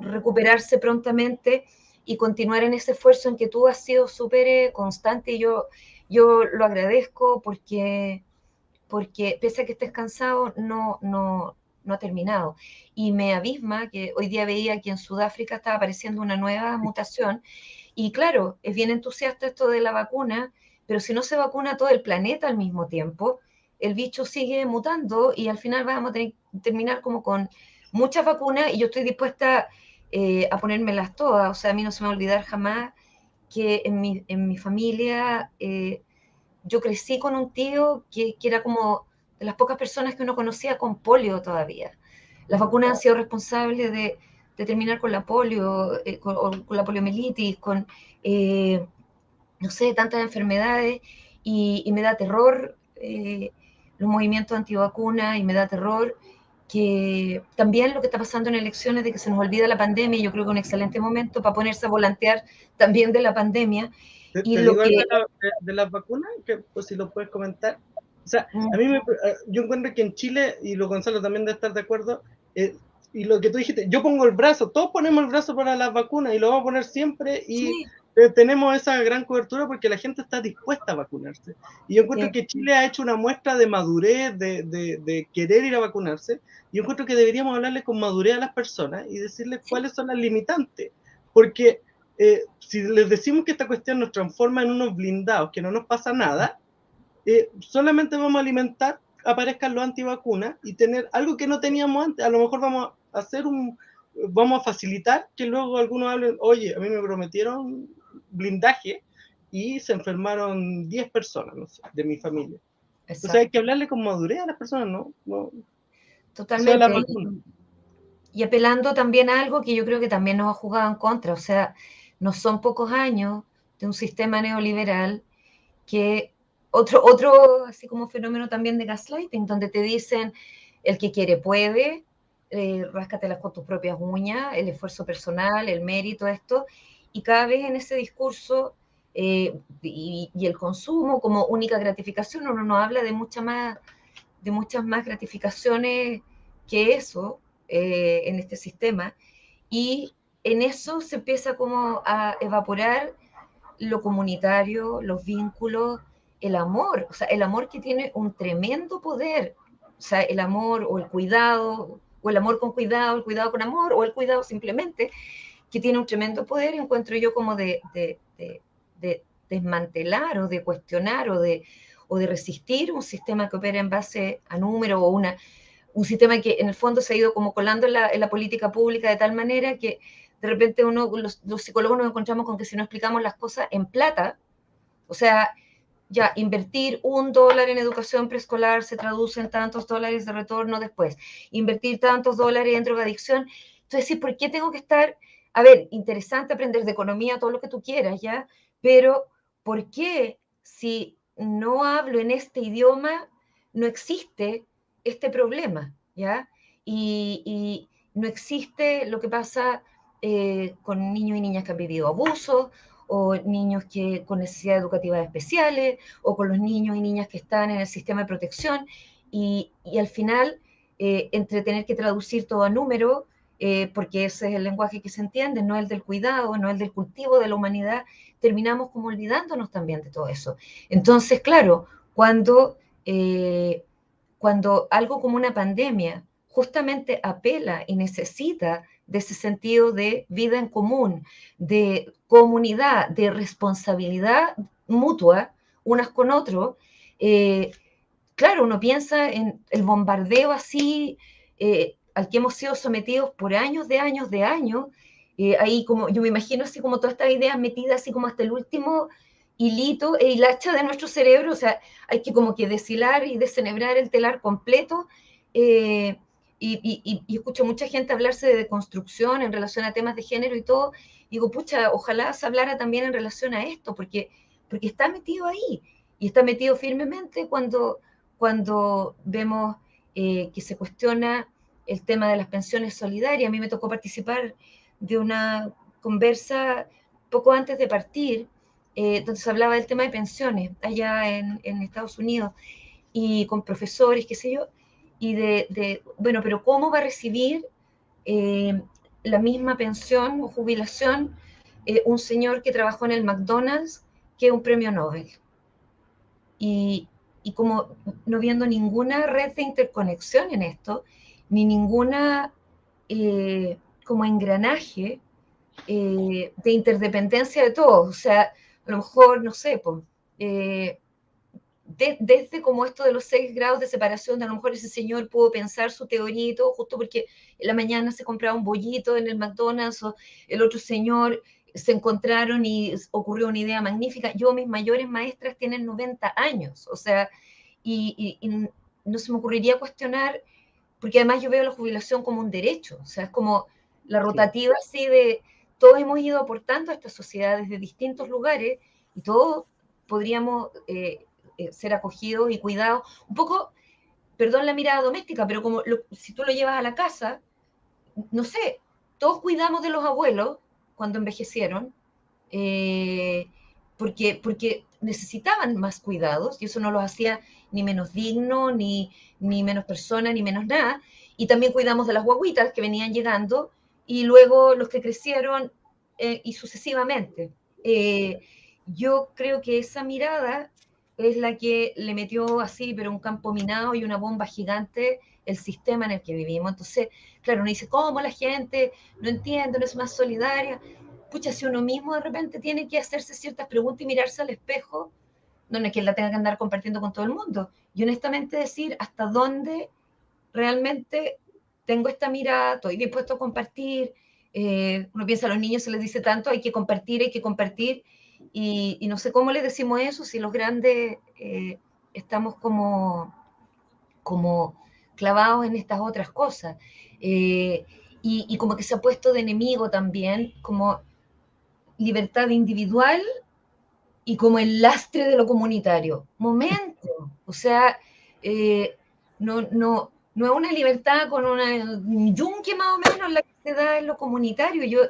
recuperarse prontamente y continuar en ese esfuerzo en que tú has sido súper constante, y yo lo agradezco porque pese a que estés cansado, no ha terminado. Y me abisma que hoy día veía que en Sudáfrica estaba apareciendo una nueva mutación, y claro, es bien entusiasta esto de la vacuna, pero si no se vacuna todo el planeta al mismo tiempo, el bicho sigue mutando y al final vamos a terminar como con muchas vacunas, y yo estoy dispuesta a ponérmelas todas. O sea, a mí no se me va a olvidar jamás que en mi familia yo crecí con un tío que era como de las pocas personas que uno conocía con polio todavía. Las vacunas han sido responsables de terminar con la polio, con la poliomielitis, no sé, tantas enfermedades, y me da terror los movimientos antivacunas, y me da terror que también lo que está pasando en elecciones, de que se nos olvida la pandemia. Yo creo que es un excelente momento para ponerse a volantear también de la pandemia. Y Te lo digo algo que... de las vacunas, que pues si lo puedes comentar. O sea, a mí yo encuentro que en Chile, y lo Gonzalo también debe estar de acuerdo, y lo que tú dijiste, yo pongo el brazo, todos ponemos el brazo para las vacunas y lo vamos a poner siempre, y Sí, tenemos esa gran cobertura porque la gente está dispuesta a vacunarse. Y yo encuentro que Chile ha hecho una muestra de madurez, de querer ir a vacunarse, y yo encuentro que deberíamos hablarle con madurez a las personas y decirles cuáles son las limitantes, porque si les decimos que esta cuestión nos transforma en unos blindados, que no nos pasa nada, solamente vamos a alimentar, aparezcan los antivacunas y tener algo que no teníamos antes. A lo mejor vamos a facilitar que luego algunos hablen, oye, a mí me prometieron blindaje y se enfermaron 10 personas, no sé, de mi familia. Entonces hay que hablarle con madurez a las personas, ¿no? Totalmente. Y apelando también a algo que yo creo que también nos ha jugado en contra. O sea, no son pocos años de un sistema neoliberal que otro así como fenómeno también de gaslighting, donde te dicen el que quiere puede, ráscatelas con tus propias uñas, el esfuerzo personal, el mérito, esto, y cada vez en ese discurso y el consumo como única gratificación, uno no habla de muchas más gratificaciones que eso en este sistema, y en eso se empieza como a evaporar lo comunitario, los vínculos, el amor, o sea, el amor que tiene un tremendo poder, o sea, el amor o el cuidado, o el amor con cuidado, el cuidado con amor, o el cuidado simplemente, que tiene un tremendo poder, encuentro yo, como de desmantelar o de cuestionar o de resistir un sistema que opera en base a números, o un sistema que en el fondo se ha ido como colando en la política pública de tal manera que de repente los psicólogos nos encontramos con que si no explicamos las cosas en plata, o sea, ya invertir $1 en educación preescolar se traduce en tantos dólares de retorno después, invertir tantos dólares en drogadicción. Entonces, ¿por qué tengo que estar? A ver, interesante aprender de economía, todo lo que tú quieras, ¿ya? Pero, ¿por qué si no hablo en este idioma no existe este problema, ¿ya? Y no existe lo que pasa con niños y niñas que han vivido abusos, o niños con necesidades educativas especiales, o con los niños y niñas que están en el sistema de protección, y al final, entre tener que traducir todo a número, porque ese es el lenguaje que se entiende, no el del cuidado, no el del cultivo de la humanidad, terminamos como olvidándonos también de todo eso. Entonces, claro, cuando algo como una pandemia justamente apela y necesita de ese sentido de vida en común, de comunidad, de responsabilidad mutua unas con otros, claro, uno piensa en el bombardeo así al que hemos sido sometidos por años de años de años, ahí como, yo me imagino así como todas estas ideas metidas así como hasta el último hilito e hilacha de nuestro cerebro. O sea, hay que como que deshilar y desenhebrar el telar completo, y escucho mucha gente hablarse de deconstrucción en relación a temas de género y todo, y digo, pucha, ojalá se hablara también en relación a esto, porque está metido ahí, y está metido firmemente cuando vemos que se cuestiona el tema de las pensiones solidarias. A mí me tocó participar de una conversa poco antes de partir, donde se hablaba del tema de pensiones allá en Estados Unidos, y con profesores, qué sé yo, y bueno, pero ¿cómo va a recibir la misma pensión o jubilación un señor que trabajó en el McDonald's que un premio Nobel? Y como no viendo ninguna red de interconexión en esto, ni ninguna como engranaje de interdependencia de todos. O sea, a lo mejor, no sé, pues, desde como esto de los 6 grados de separación, a lo mejor ese señor pudo pensar su teoría y todo, justo porque en la mañana se compraba un bollito en el McDonald's, o el otro señor se encontraron y ocurrió una idea magnífica. Mis mayores maestras tienen 90 años, o sea, y no se me ocurriría cuestionar, porque además yo veo la jubilación como un derecho, o sea, es como la rotativa así de, todos hemos ido aportando a esta sociedad desde distintos lugares, y todos podríamos ser acogidos y cuidados, un poco, perdón la mirada doméstica, pero como si tú lo llevas a la casa, no sé, todos cuidamos de los abuelos cuando envejecieron, porque necesitaban más cuidados, y eso no los hacía ni menos dignos, ni menos personas, ni menos nada, y también cuidamos de las guaguitas que venían llegando, y luego los que crecieron, y sucesivamente. Yo creo que esa mirada es la que le metió así, pero un campo minado y una bomba gigante, el sistema en el que vivimos. Entonces, claro, uno dice, ¿cómo la gente no entiende, no es más solidaria? Pucha, si uno mismo de repente tiene que hacerse ciertas preguntas y mirarse al espejo, no es que la tenga que andar compartiendo con todo el mundo. Y honestamente decir hasta dónde realmente tengo esta mirada, estoy dispuesto a compartir. Uno piensa, a los niños se les dice tanto, hay que compartir, y no sé cómo les decimos eso si los grandes estamos como clavados en estas otras cosas. Y como que se ha puesto de enemigo también, como libertad individual y como el lastre de lo comunitario. Momento, o sea, no es una libertad con un yunque más o menos la que se da en lo comunitario.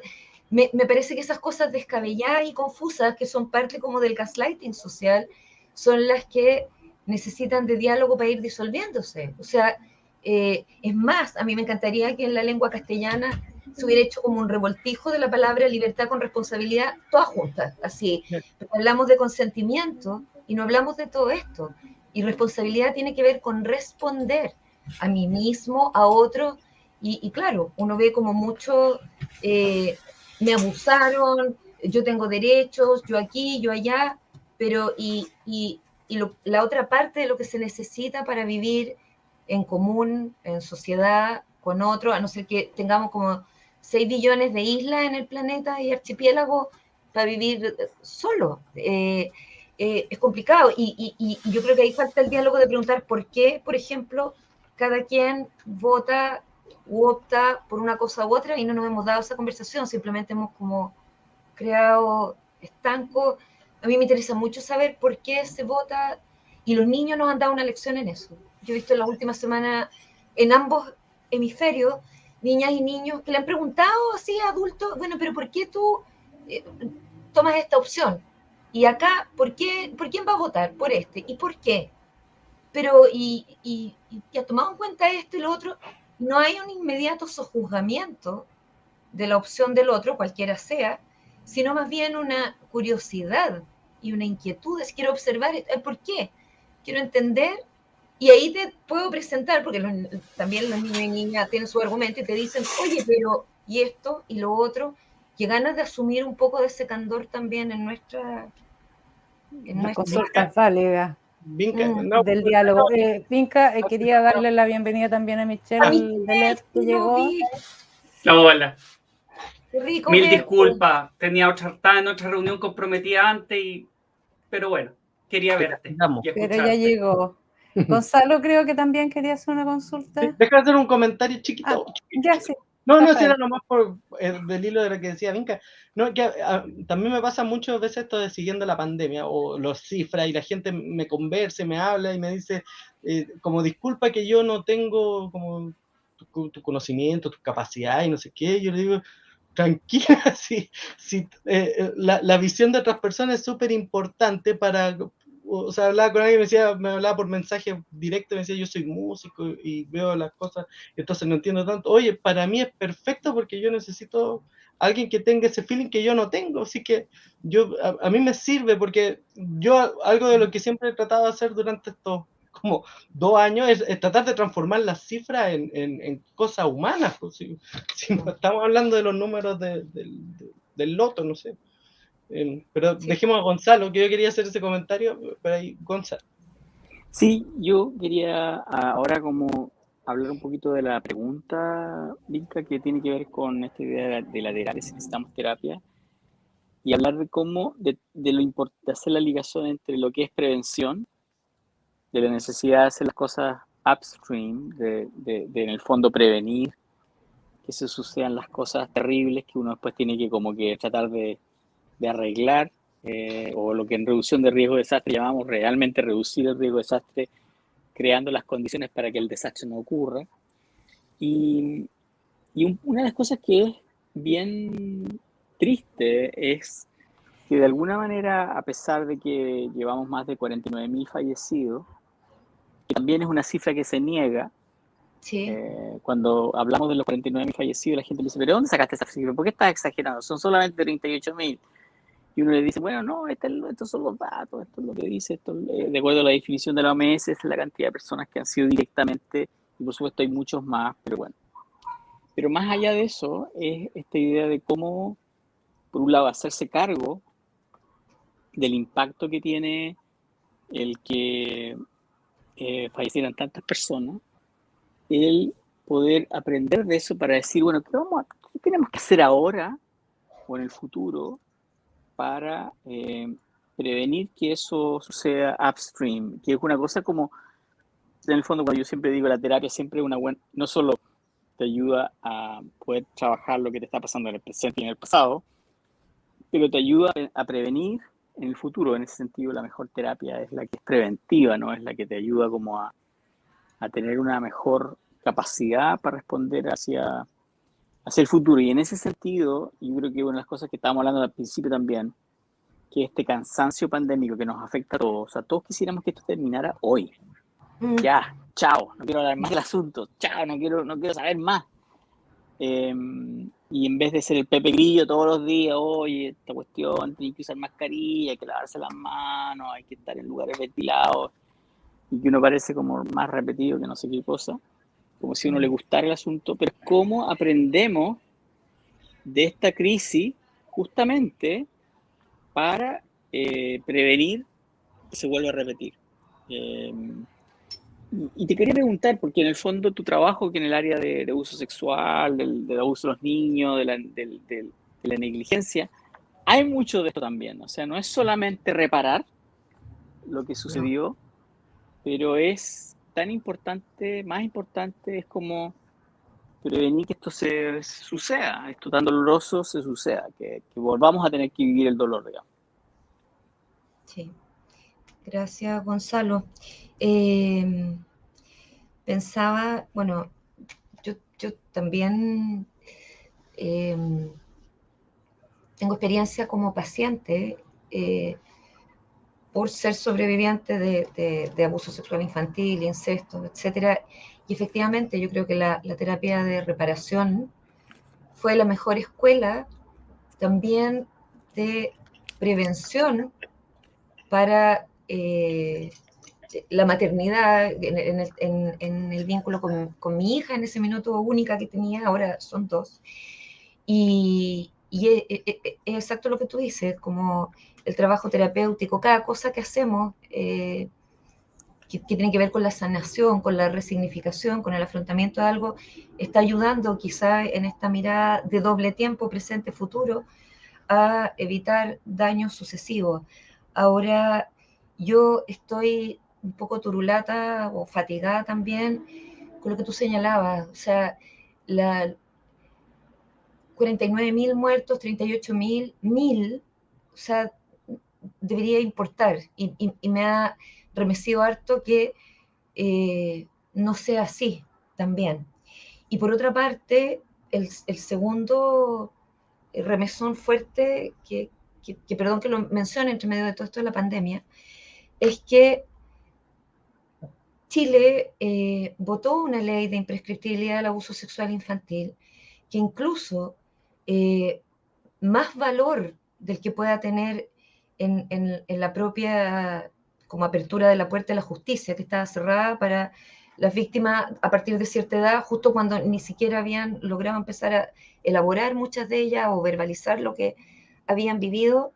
Me parece que esas cosas descabelladas y confusas, que son parte como del gaslighting social, son las que necesitan de diálogo para ir disolviéndose. O sea, es más, a mí me encantaría que en la lengua castellana se hubiera hecho como un revoltijo de la palabra libertad con responsabilidad, todas juntas, así. Pero hablamos de consentimiento y no hablamos de todo esto. Y responsabilidad tiene que ver con responder a mí mismo, a otro, y claro, uno ve como mucho, me abusaron, yo tengo derechos, yo aquí, yo allá, pero la otra parte de lo que se necesita para vivir en común, en sociedad, con otro, a no ser que tengamos como 6 billones de islas en el planeta y archipiélagos para vivir solo. Es complicado, y yo creo que ahí falta el diálogo de preguntar por qué, por ejemplo, cada quien vota u opta por una cosa u otra, y no nos hemos dado esa conversación, simplemente hemos como creado estancos. A mí me interesa mucho saber por qué se vota, y los niños nos han dado una lección en eso. Yo he visto en la última semana en ambos hemisferios niñas y niños que le han preguntado así a adultos, bueno, pero ¿por qué tú tomas esta opción? Y acá, ¿por quién va a votar? Por este. ¿Y por qué? Pero, y has tomado en cuenta esto y lo otro. No hay un inmediato sojuzgamiento de la opción del otro, cualquiera sea, sino más bien una curiosidad y una inquietud. Quiero observar por qué, quiero entender, y ahí te puedo presentar, porque también los niños y niñas tienen su argumento y te dicen, oye, pero y esto y lo otro, que ganas de asumir un poco de ese candor también en nuestra... consultas válidas del diálogo. Vinca, quería darle la bienvenida también a Michelle Delet, que llegó. Hola. Qué rico. Mil disculpas, estaba en otra reunión comprometida antes, pero bueno, quería verte y escucharte. Pero ya llegó. Gonzalo creo que también quería hacer una consulta. Sí, deja de hacer un comentario chiquito. Ya, sí. No, si Rafael. era nomás por del hilo de lo que decía Vinca. No, que también me pasa muchas veces esto de siguiendo la pandemia o los cifras y la gente me conversa, me habla y me dice como disculpa que yo no tengo como tu conocimiento, tu capacidad y no sé qué. Yo le digo, tranquila, la visión de otras personas es súper importante para... O sea, hablaba con alguien, me hablaba por mensaje directo, me decía, yo soy músico y veo las cosas, entonces no entiendo tanto. Oye, para mí es perfecto porque yo necesito alguien que tenga ese feeling que yo no tengo, así que a mí me sirve porque yo, algo de lo que siempre he tratado de hacer durante estos como 2 años es tratar de transformar las cifras en cosas humanas. Pues, si no estamos hablando de los números del loto, no sé. Pero Sí. dejemos a Gonzalo, que yo quería hacer ese comentario, pero ahí, Gonzalo. Sí, yo quería ahora como hablar un poquito de la pregunta, Vinca, que tiene que ver con esta idea de la terapia, si necesitamos terapia, y hablar de cómo, de lo importante de hacer la ligación entre lo que es prevención, de la necesidad de hacer las cosas upstream, de en el fondo prevenir que se sucedan las cosas terribles que uno después tiene que como que tratar de arreglar, o lo que en reducción de riesgo de desastre llamamos realmente reducir el riesgo de desastre, creando las condiciones para que el desastre no ocurra. Y una de las cosas que es bien triste es que de alguna manera, a pesar de que llevamos más de 49.000 fallecidos, que también es una cifra que se niega, Sí. cuando hablamos de los 49.000 fallecidos, la gente dice, ¿pero dónde sacaste esa cifra? ¿Por qué estás exagerando? Son solamente 38.000. Y uno le dice, bueno, no, estos son los datos, esto es lo que dice, de acuerdo a la definición de la OMS, es la cantidad de personas que han sido directamente, y por supuesto hay muchos más, pero bueno. Pero más allá de eso, es esta idea de cómo, por un lado, hacerse cargo del impacto que tiene el que fallecieran tantas personas, el poder aprender de eso para decir, bueno, ¿qué tenemos que hacer ahora o en el futuro para prevenir que eso suceda upstream? Que es una cosa como, en el fondo, cuando yo siempre digo la terapia, siempre es una buena, no solo te ayuda a poder trabajar lo que te está pasando en el presente y en el pasado, pero te ayuda a prevenir en el futuro. En ese sentido, la mejor terapia es la que es preventiva, ¿no? Es la que te ayuda como a tener una mejor capacidad para responder hacia el futuro. Y en ese sentido, yo creo que una de las cosas que estábamos hablando al principio también, que este cansancio pandémico que nos afecta a todos, o sea, todos quisiéramos que esto terminara hoy. Ya, chao, no quiero hablar más del asunto, chao, no quiero saber más. Y en vez de ser el Pepe Grillo todos los días, oye, esta cuestión, hay que usar mascarilla, hay que lavarse las manos, hay que estar en lugares ventilados, y que uno parece como más repetido que no sé qué cosa, como si a uno le gustara el asunto, pero cómo aprendemos de esta crisis justamente para prevenir que se vuelva a repetir. Y te quería preguntar, porque en el fondo tu trabajo que en el área de abuso sexual, del abuso de los niños, de la negligencia, hay mucho de esto también. O sea, no es solamente reparar lo que sucedió, pero es tan importante, más importante es como prevenir que esto se suceda, esto tan doloroso se suceda, que volvamos a tener que vivir el dolor, digamos. Sí, gracias Gonzalo. Pensaba, bueno, yo también tengo experiencia como paciente por ser sobreviviente de abuso sexual infantil, incesto, etcétera. Y efectivamente yo creo que la terapia de reparación fue la mejor escuela también de prevención para la maternidad, en el vínculo con mi hija en ese minuto única que tenía, ahora son 2. Y es exacto lo que tú dices, como el trabajo terapéutico, cada cosa que hacemos que tiene que ver con la sanación, con la resignificación, con el afrontamiento de algo, está ayudando quizá en esta mirada de doble tiempo, presente, futuro, a evitar daños sucesivos. Ahora, yo estoy un poco turulata o fatigada también con lo que tú señalabas, o sea, 49.000 muertos, 38.000, 1.000, o sea, debería importar, y me ha remecido harto que no sea así también. Y por otra parte, el segundo remesón fuerte, que perdón que lo mencione entre medio de todo esto de la pandemia, es que Chile votó una ley de imprescriptibilidad del abuso sexual infantil que incluso más valor del que pueda tener en la propia como apertura de la puerta de la justicia, que estaba cerrada para las víctimas a partir de cierta edad, justo cuando ni siquiera habían logrado empezar a elaborar muchas de ellas o verbalizar lo que habían vivido,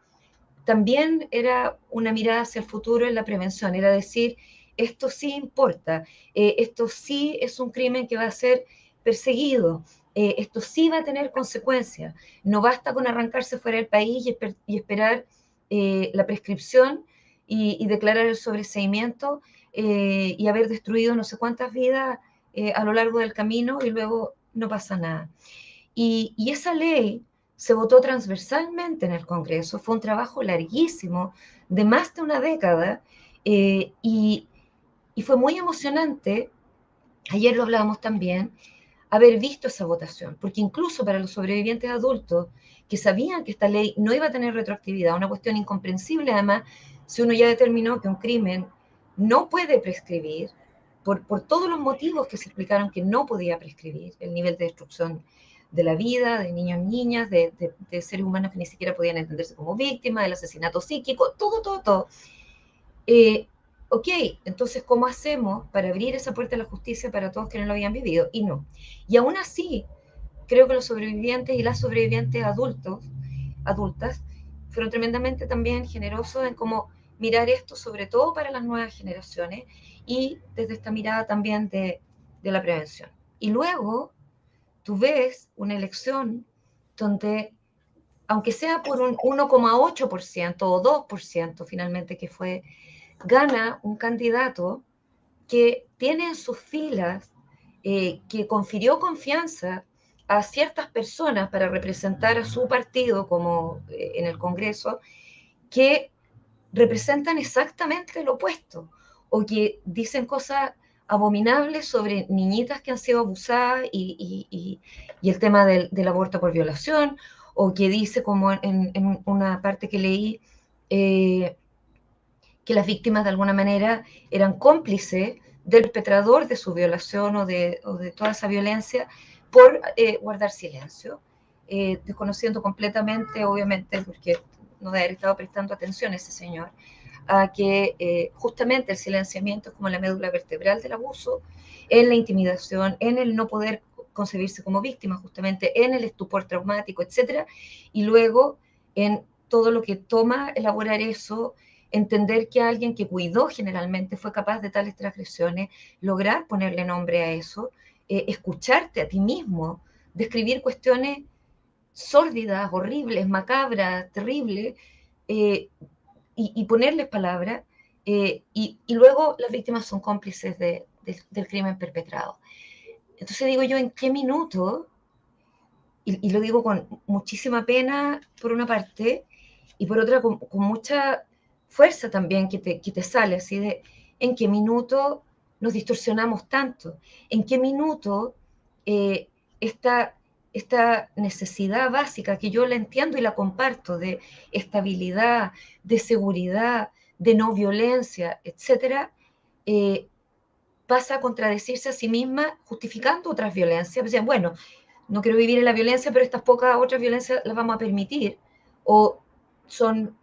también era una mirada hacia el futuro en la prevención, era decir, esto sí importa, esto sí es un crimen que va a ser perseguido, esto sí va a tener consecuencias, no basta con arrancarse fuera del país y esperar la prescripción y declarar el sobreseimiento y haber destruido no sé cuántas vidas a lo largo del camino y luego no pasa nada. Y esa ley se votó transversalmente en el Congreso, fue un trabajo larguísimo, de más de una década, y fue muy emocionante, ayer lo hablábamos también, haber visto esa votación, porque incluso para los sobrevivientes adultos que sabían que esta ley no iba a tener retroactividad, una cuestión incomprensible además, si uno ya determinó que un crimen no puede prescribir, por todos los motivos que se explicaron que no podía prescribir, el nivel de destrucción de la vida, de niños y niñas, de seres humanos que ni siquiera podían entenderse como víctimas, el asesinato psíquico, todo. Ok, entonces, ¿cómo hacemos para abrir esa puerta a la justicia para todos que no lo habían vivido? Y no. Y aún así, creo que los sobrevivientes y las sobrevivientes adultas, fueron tremendamente también generosos en cómo mirar esto, sobre todo para las nuevas generaciones, y desde esta mirada también de la prevención. Y luego, tú ves una elección donde, aunque sea por un 1,8% o 2% finalmente que fue, gana un candidato que tiene en sus filas, que confirió confianza a ciertas personas para representar a su partido como en el Congreso, que representan exactamente lo opuesto, o que dicen cosas abominables sobre niñitas que han sido abusadas y el tema del aborto por violación, o que dice, como en una parte que leí, que las víctimas de alguna manera eran cómplices del perpetrador de su violación o de toda esa violencia por guardar silencio, desconociendo completamente, obviamente, porque no debe haber estado prestando atención a ese señor, a que justamente el silenciamiento es como la médula vertebral del abuso, en la intimidación, en el no poder concebirse como víctima, justamente en el estupor traumático, etcétera, y luego en todo lo que toma elaborar eso, entender que alguien que cuidó generalmente fue capaz de tales transgresiones, lograr ponerle nombre a eso, escucharte a ti mismo, describir cuestiones sórdidas, horribles, macabras, terribles, y ponerles palabras, y luego las víctimas son cómplices del crimen perpetrado. Entonces digo yo, ¿en qué minuto? Y lo digo con muchísima pena por una parte, y por otra con mucha fuerza también que te sale, así de, ¿en qué minuto nos distorsionamos tanto? ¿En qué minuto esta necesidad básica, que yo la entiendo y la comparto, de estabilidad, de seguridad, de no violencia, etcétera, pasa a contradecirse a sí misma justificando otras violencias? O sea, bueno, no quiero vivir en la violencia, pero estas pocas otras violencias las vamos a permitir, o son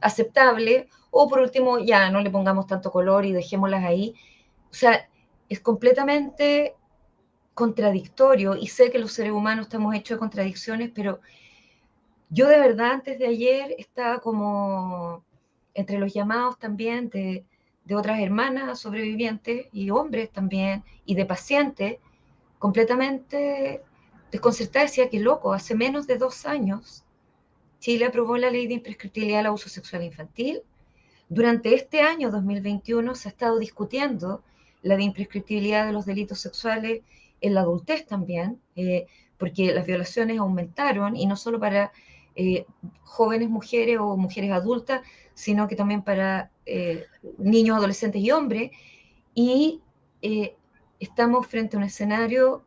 aceptables, o por último, ya no le pongamos tanto color y dejémoslas ahí. O sea, es completamente contradictorio, y sé que los seres humanos estamos hechos de contradicciones, pero yo de verdad antes de ayer estaba como entre los llamados también de otras hermanas sobrevivientes y hombres también, y de pacientes, completamente desconcertada. Decía, que loco, hace menos de 2 años Chile aprobó la ley de imprescriptibilidad del abuso sexual infantil, Durante este año 2021 se ha estado discutiendo la de imprescriptibilidad de los delitos sexuales en la adultez también, porque las violaciones aumentaron, y no solo para jóvenes mujeres o mujeres adultas, sino que también para niños, adolescentes y hombres, y estamos frente a un escenario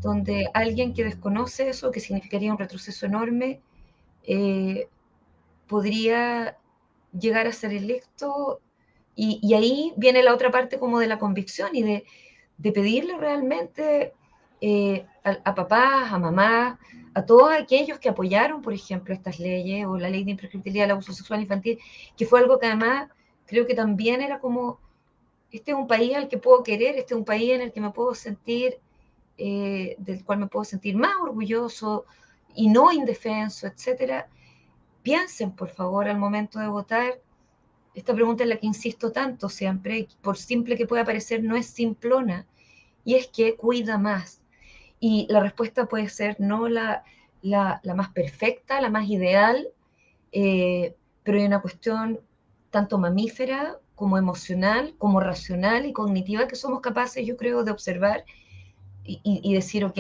donde alguien que desconoce eso, que significaría un retroceso enorme, podría llegar a ser electo, y ahí viene la otra parte como de la convicción y de pedirle realmente a papás, a mamás, a todos aquellos que apoyaron, por ejemplo, estas leyes o la ley de imprescriptibilidad del abuso sexual infantil, que fue algo que además creo que también era como, este es un país al que puedo querer, este es un país en el que me puedo sentir, del cual me puedo sentir más orgulloso y no indefenso, etcétera. Piensen, por favor, al momento de votar. Esta pregunta es la que insisto tanto siempre, por simple que pueda parecer, no es simplona, y es que cuida más. Y la respuesta puede ser no la más perfecta, la más ideal, pero hay una cuestión tanto mamífera como emocional, como racional y cognitiva que somos capaces, yo creo, de observar y decir, ok,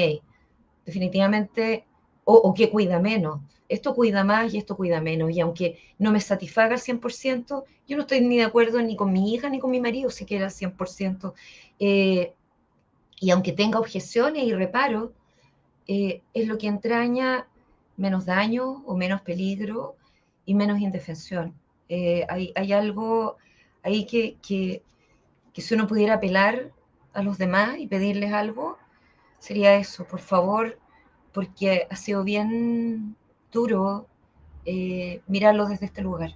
definitivamente, o que cuida menos. Esto cuida más y esto cuida menos. Y aunque no me satisfaga al 100%, yo no estoy ni de acuerdo ni con mi hija ni con mi marido siquiera al 100%. Y aunque tenga objeciones y reparos, es lo que entraña menos daño o menos peligro y menos indefensión. Hay algo ahí que si uno pudiera apelar a los demás y pedirles algo, sería eso, por favor, porque ha sido bien duro mirarlo desde este lugar.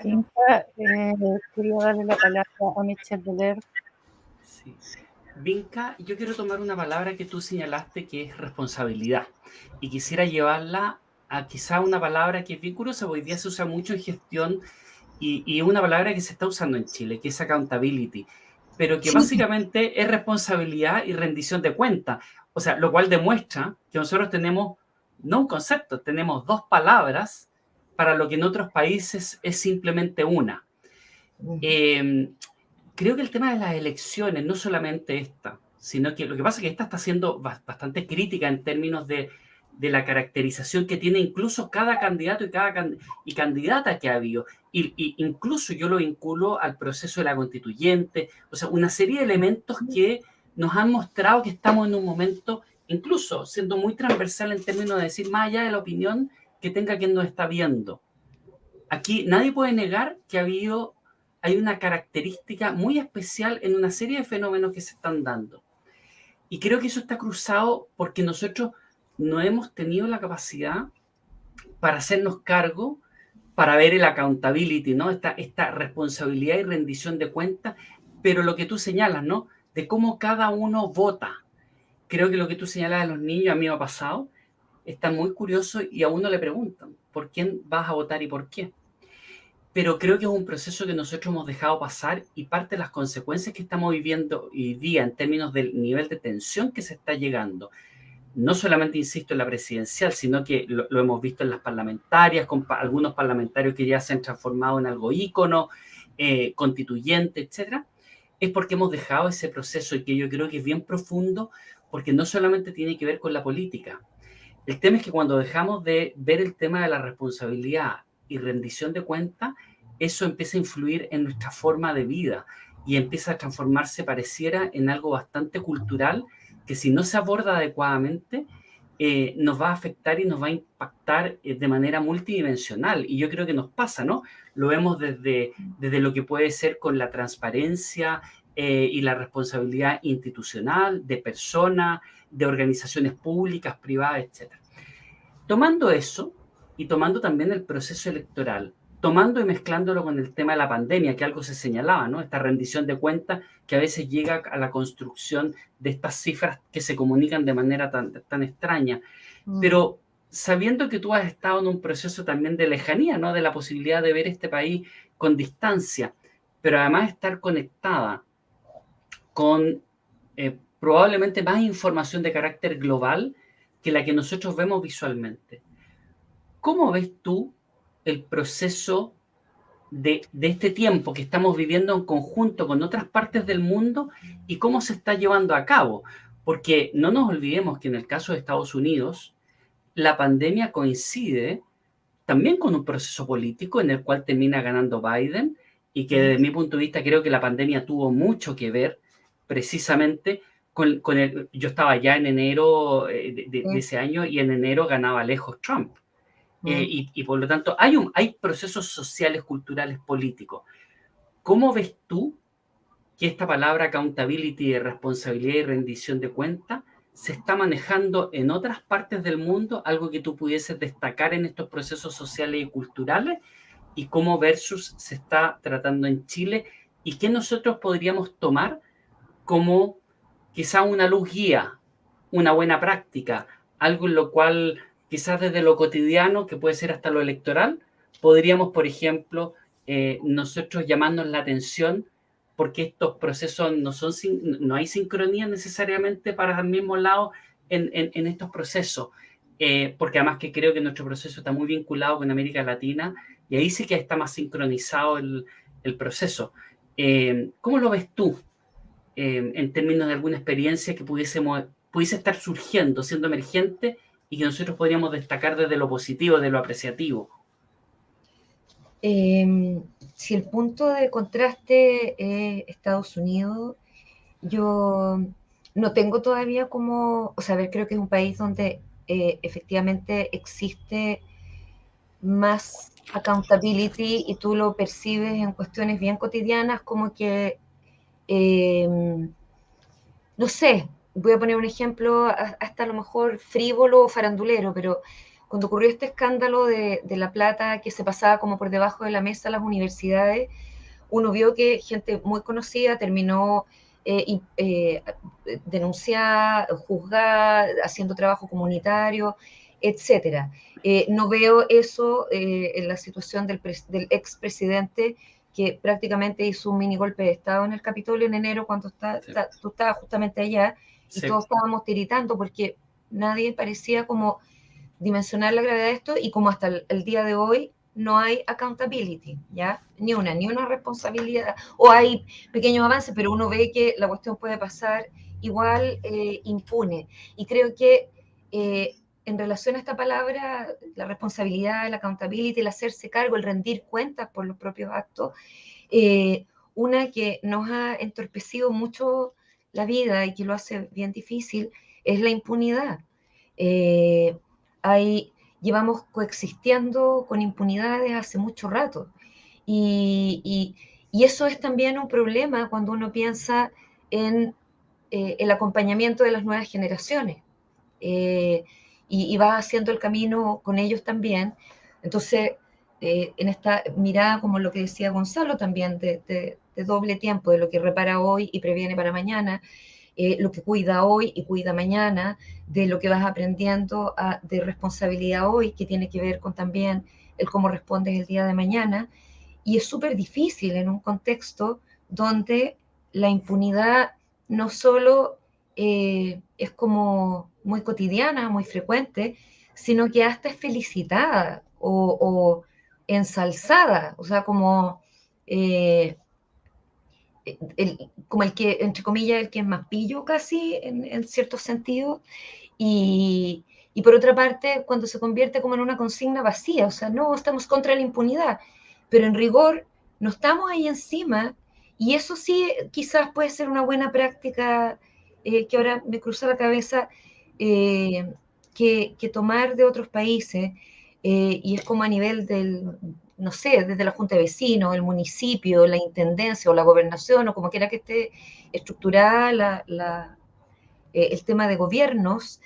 Vinca, quería darle la palabra a Michelle Deler. Sí. Vinca, yo quiero tomar una palabra que tú señalaste, que es responsabilidad, y quisiera llevarla a quizá una palabra que es bien curiosa, hoy día se usa mucho en gestión, y una palabra que se está usando en Chile, que es accountability, pero que básicamente es responsabilidad y rendición de cuentas. O sea, lo cual demuestra que nosotros tenemos no un concepto, tenemos dos palabras para lo que en otros países es simplemente una. Creo que el tema de las elecciones, no solamente esta, sino que lo que pasa es que esta está siendo bastante crítica en términos de la caracterización que tiene incluso cada candidato y candidata que ha habido. Y incluso yo lo vinculo al proceso de la constituyente, o sea, una serie de elementos que nos han mostrado que estamos en un momento, incluso siendo muy transversal en términos de decir, más allá de la opinión que tenga quien nos está viendo. Aquí nadie puede negar que hay una característica muy especial en una serie de fenómenos que se están dando. Y creo que eso está cruzado porque nosotros no hemos tenido la capacidad para hacernos cargo, para ver el accountability, ¿no? Esta responsabilidad y rendición de cuentas, pero lo que tú señalas, ¿no? De cómo cada uno vota. Creo que lo que tú señalas de los niños, a mí me ha pasado, están muy curiosos y a uno le preguntan, ¿por quién vas a votar y por qué? Pero creo que es un proceso que nosotros hemos dejado pasar, y parte de las consecuencias que estamos viviendo hoy día en términos del nivel de tensión que se está llegando, no solamente, insisto, en la presidencial, sino que lo hemos visto en las parlamentarias, con algunos parlamentarios que ya se han transformado en algo ícono, constituyente, etcétera, es porque hemos dejado ese proceso, y que yo creo que es bien profundo, porque no solamente tiene que ver con la política. El tema es que cuando dejamos de ver el tema de la responsabilidad y rendición de cuentas, eso empieza a influir en nuestra forma de vida y empieza a transformarse, pareciera, en algo bastante cultural, que si no se aborda adecuadamente, nos va a afectar y nos va a impactar de manera multidimensional. Y yo creo que nos pasa, ¿no? Lo vemos desde lo que puede ser con la transparencia y la responsabilidad institucional de personas, de organizaciones públicas, privadas, etc. Tomando eso, y tomando también el proceso electoral, tomando y mezclándolo con el tema de la pandemia, que algo se señalaba, ¿no? Esta rendición de cuentas que a veces llega a la construcción de estas cifras que se comunican de manera tan extraña. Pero sabiendo que tú has estado en un proceso también de lejanía, ¿no? De la posibilidad de ver este país con distancia, pero además estar conectada con probablemente más información de carácter global que la que nosotros vemos visualmente. ¿cómo ves tú el proceso de este tiempo que estamos viviendo en conjunto con otras partes del mundo y cómo se está llevando a cabo? Porque no nos olvidemos que en el caso de Estados Unidos, la pandemia coincide también con un proceso político en el cual termina ganando Biden y que desde mi punto de vista creo que la pandemia tuvo mucho que ver precisamente con el... Yo estaba ya en enero de ese año y en enero ganaba lejos Trump. Y por lo tanto hay procesos sociales, culturales, políticos. ¿Cómo ves tú que esta palabra accountability, de responsabilidad y rendición de cuentas se está manejando en otras partes del mundo? Algo que tú pudieses destacar en estos procesos sociales y culturales, y cómo versus se está tratando en Chile, y qué nosotros podríamos tomar como quizá una luz guía, una buena práctica, algo en lo cual quizás desde lo cotidiano, que puede ser hasta lo electoral, podríamos, por ejemplo, nosotros llamarnos la atención, porque estos procesos no hay sincronía necesariamente para el mismo lado en estos procesos, porque además que creo que nuestro proceso está muy vinculado con América Latina, y ahí sí que está más sincronizado el proceso. ¿Cómo lo ves tú? En términos de alguna experiencia que pudiese estar surgiendo, siendo emergente, y que nosotros podríamos destacar desde lo positivo, de lo apreciativo. Si el punto de contraste es Estados Unidos, yo no tengo todavía como, o sea, a ver, creo que es un país donde efectivamente existe más accountability y tú lo percibes en cuestiones bien cotidianas, como que no sé, voy a poner un ejemplo hasta a lo mejor frívolo o farandulero, pero cuando ocurrió este escándalo de la plata que se pasaba como por debajo de la mesa a las universidades, uno vio que gente muy conocida terminó denunciada, juzgada, haciendo trabajo comunitario, etcétera. No veo eso en la situación del expresidente, que prácticamente hizo un mini golpe de Estado en el Capitolio en enero, cuando tú estabas justamente allá, y todos estábamos tiritando porque nadie parecía como dimensionar la gravedad de esto, y como hasta el día de hoy no hay accountability, ¿ya? Ni una responsabilidad, o hay pequeños avances, pero uno ve que la cuestión puede pasar igual impune. Y creo que en relación a esta palabra, la responsabilidad, el accountability, el hacerse cargo, el rendir cuentas por los propios actos, una que nos ha entorpecido mucho la vida y que lo hace bien difícil es la impunidad. Llevamos coexistiendo con impunidades hace mucho rato, y eso es también un problema cuando uno piensa en el acompañamiento de las nuevas generaciones, y va haciendo el camino con ellos también. Entonces, en esta mirada, como lo que decía Gonzalo también, de doble tiempo, de lo que repara hoy y previene para mañana, lo que cuida hoy y cuida mañana, de lo que vas aprendiendo de responsabilidad hoy, que tiene que ver con también el cómo respondes el día de mañana. Y es súper difícil en un contexto donde la impunidad no solo es como muy cotidiana, muy frecuente, sino que hasta es felicitada o ensalzada, o sea, como como el que, entre comillas, el que es más pillo casi, en cierto sentido, y por otra parte, cuando se convierte como en una consigna vacía, o sea, no, estamos contra la impunidad, pero en rigor no estamos ahí encima, y eso sí quizás puede ser una buena práctica, que ahora me cruza la cabeza, que tomar de otros países, y es como a nivel del, no sé, desde la Junta de Vecinos, el municipio, la intendencia o la gobernación, o como quiera que esté estructurada el tema de gobiernos,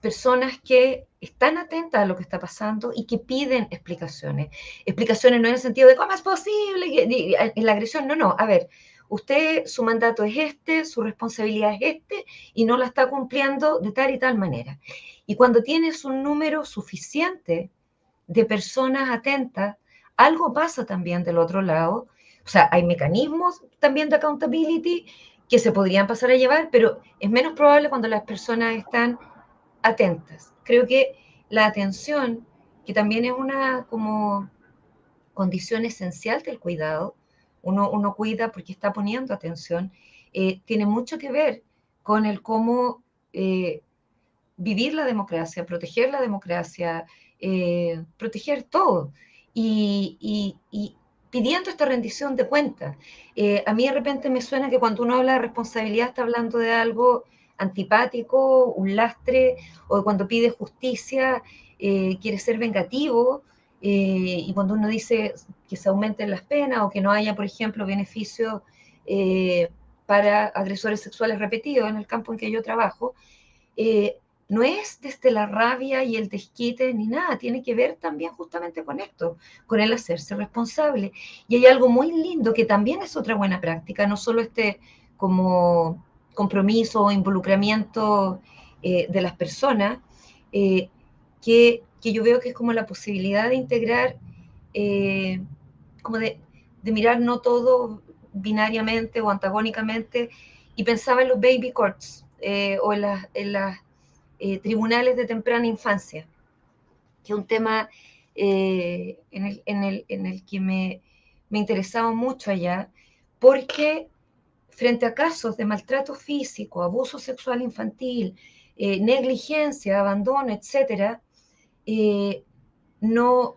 personas que están atentas a lo que está pasando y que piden explicaciones. Explicaciones no en el sentido de cómo es posible, en la agresión, no, a ver, usted, su mandato es este, su responsabilidad es este, y no la está cumpliendo de tal y tal manera. Y cuando tienes un número suficiente de personas atentas, algo pasa también del otro lado. O sea, hay mecanismos también de accountability que se podrían pasar a llevar, pero es menos probable cuando las personas están atentas. Creo que la atención, que también es una como condición esencial del cuidado, uno cuida porque está poniendo atención, tiene mucho que ver con el cómo vivir la democracia, proteger todo. Y pidiendo esta rendición de cuentas. A mí de repente me suena que cuando uno habla de responsabilidad está hablando de algo antipático, un lastre, o cuando pide justicia, quiere ser vengativo, y cuando uno dice que se aumenten las penas o que no haya, por ejemplo, beneficios para agresores sexuales repetidos en el campo en que yo trabajo, no es desde la rabia y el desquite ni nada, tiene que ver también justamente con esto, con el hacerse responsable. Y hay algo muy lindo que también es otra buena práctica, no solo este como compromiso o involucramiento de las personas, que yo veo que es como la posibilidad de integrar, como de mirar no todo binariamente o antagónicamente, y pensaba en los baby courts o en las tribunales de temprana infancia, que es un tema en el que me interesaba mucho allá, porque frente a casos de maltrato físico, abuso sexual infantil, negligencia, abandono, etc., no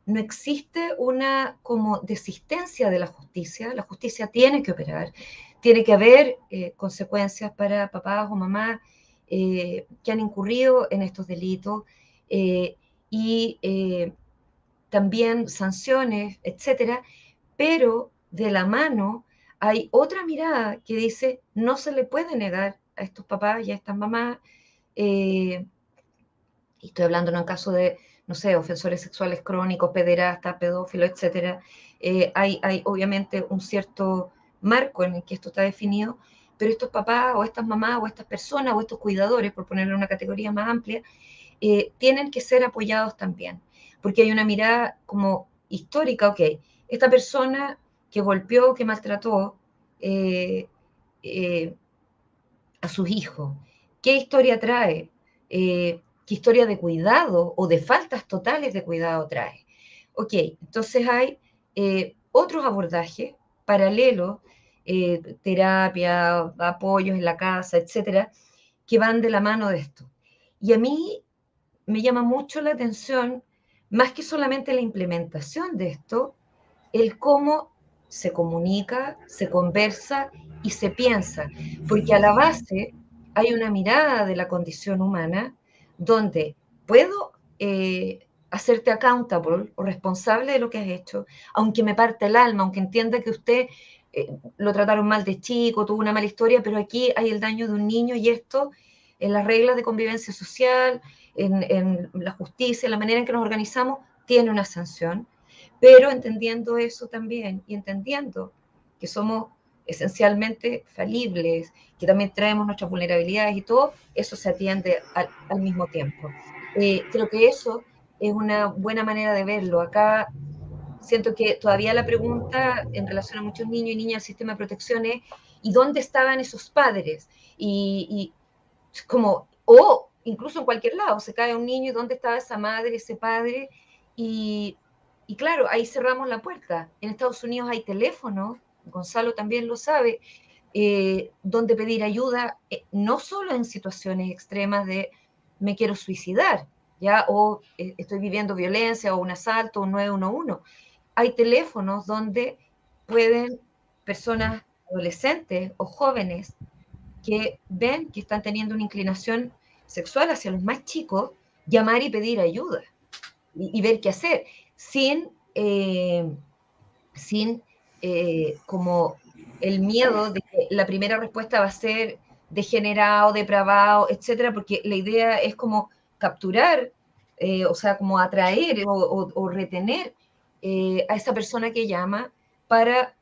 existe una como desistencia de la justicia tiene que operar, tiene que haber consecuencias para papás o mamás que han incurrido en estos delitos, y también sanciones, etcétera, pero de la mano hay otra mirada que dice no se le puede negar a estos papás y a estas mamás, y estoy hablando en un caso de, no sé, ofensores sexuales crónicos, pederastas, pedófilos, etcétera, hay obviamente un cierto marco en el que esto está definido, pero estos papás o estas mamás o estas personas o estos cuidadores, por ponerlo en una categoría más amplia, tienen que ser apoyados también, porque hay una mirada como histórica, ok, esta persona que golpeó, que maltrató a sus hijos, ¿qué historia trae? ¿Qué historia de cuidado o de faltas totales de cuidado trae? Ok, entonces hay otros abordajes paralelos, terapia, apoyos en la casa, etcétera, que van de la mano de esto. Y a mí me llama mucho la atención, más que solamente la implementación de esto, el cómo se comunica, se conversa y se piensa, porque a la base hay una mirada de la condición humana donde puedo hacerte accountable o responsable de lo que has hecho, aunque me parte el alma, aunque entienda que usted lo trataron mal de chico, tuvo una mala historia, pero aquí hay el daño de un niño y esto en las reglas de convivencia social, en la justicia, en la manera en que nos organizamos, tiene una sanción, pero entendiendo eso también y entendiendo que somos esencialmente falibles, que también traemos nuestras vulnerabilidades y todo, eso se atiende al mismo tiempo. Creo que eso es una buena manera de verlo. Acá siento que todavía la pregunta en relación a muchos niños y niñas del sistema de protección es ¿y dónde estaban esos padres? Y como, o incluso en cualquier lado, se cae un niño y dónde estaba esa madre, ese padre, y claro, ahí cerramos la puerta. En Estados Unidos hay teléfonos, Gonzalo también lo sabe, donde pedir ayuda, no solo en situaciones extremas de me quiero suicidar, ¿ya? O estoy viviendo violencia o un asalto, un 911. Hay teléfonos donde pueden personas adolescentes o jóvenes que ven que están teniendo una inclinación sexual hacia los más chicos, llamar y pedir ayuda y ver qué hacer, sin como el miedo de que la primera respuesta va a ser degenerado, depravado, etcétera, porque la idea es como capturar, o sea, como atraer o retener a esa persona que llama para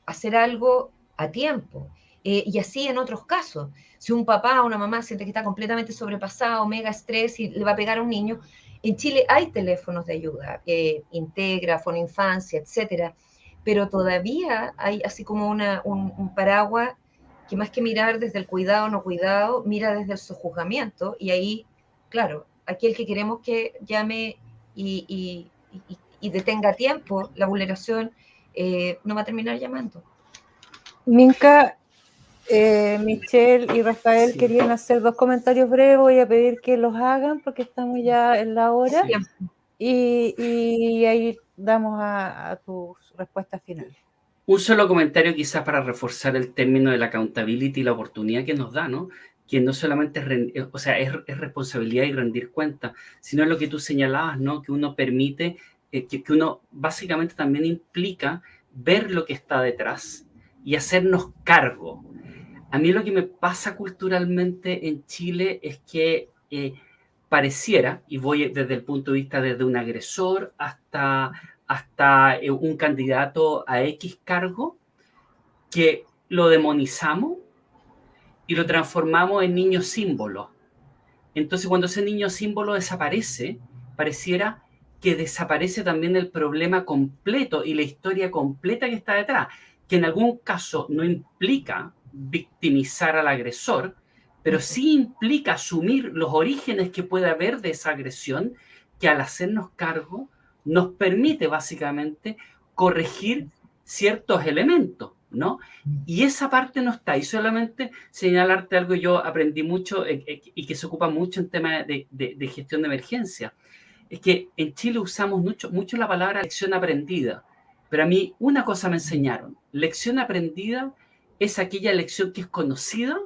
hacer algo a tiempo. Y así en otros casos. Si un papá o una mamá siente que está completamente sobrepasado, mega estrés y le va a pegar a un niño, en Chile hay teléfonos de ayuda, Integra, Fonoinfancia, etcétera, pero todavía hay así como un paraguas que más que mirar desde el cuidado o no cuidado, mira desde el sojuzgamiento, y ahí, claro, aquel que queremos que llame y detenga a tiempo la vulneración, no va a terminar llamando. Minka, Michelle y Rafael Sí. querían hacer 2 comentarios breves. Voy a pedir que los hagan porque estamos ya en la hora. Sí. Y ahí damos a tus respuestas finales. Un solo comentario quizás para reforzar el término de la accountability y la oportunidad que nos da, ¿no? Que no solamente es responsabilidad y rendir cuenta, sino lo que tú señalabas, ¿no? Que uno permite, que uno básicamente también implica ver lo que está detrás y hacernos cargo. A mí lo que me pasa culturalmente en Chile es que pareciera, y voy desde el punto de vista desde un agresor hasta un candidato a X cargo, que lo demonizamos y lo transformamos en niño símbolo. Entonces, cuando ese niño símbolo desaparece, pareciera que desaparece también el problema completo y la historia completa que está detrás, que en algún caso no implica victimizar al agresor, pero sí implica asumir los orígenes que puede haber de esa agresión, que al hacernos cargo nos permite básicamente corregir ciertos elementos, ¿no? Y esa parte no está. Y solamente señalarte algo que yo aprendí mucho y que se ocupa mucho en temas de gestión de emergencia. Es que en Chile usamos mucho la palabra lección aprendida. Pero a mí una cosa me enseñaron. Lección aprendida es aquella lección que es conocida,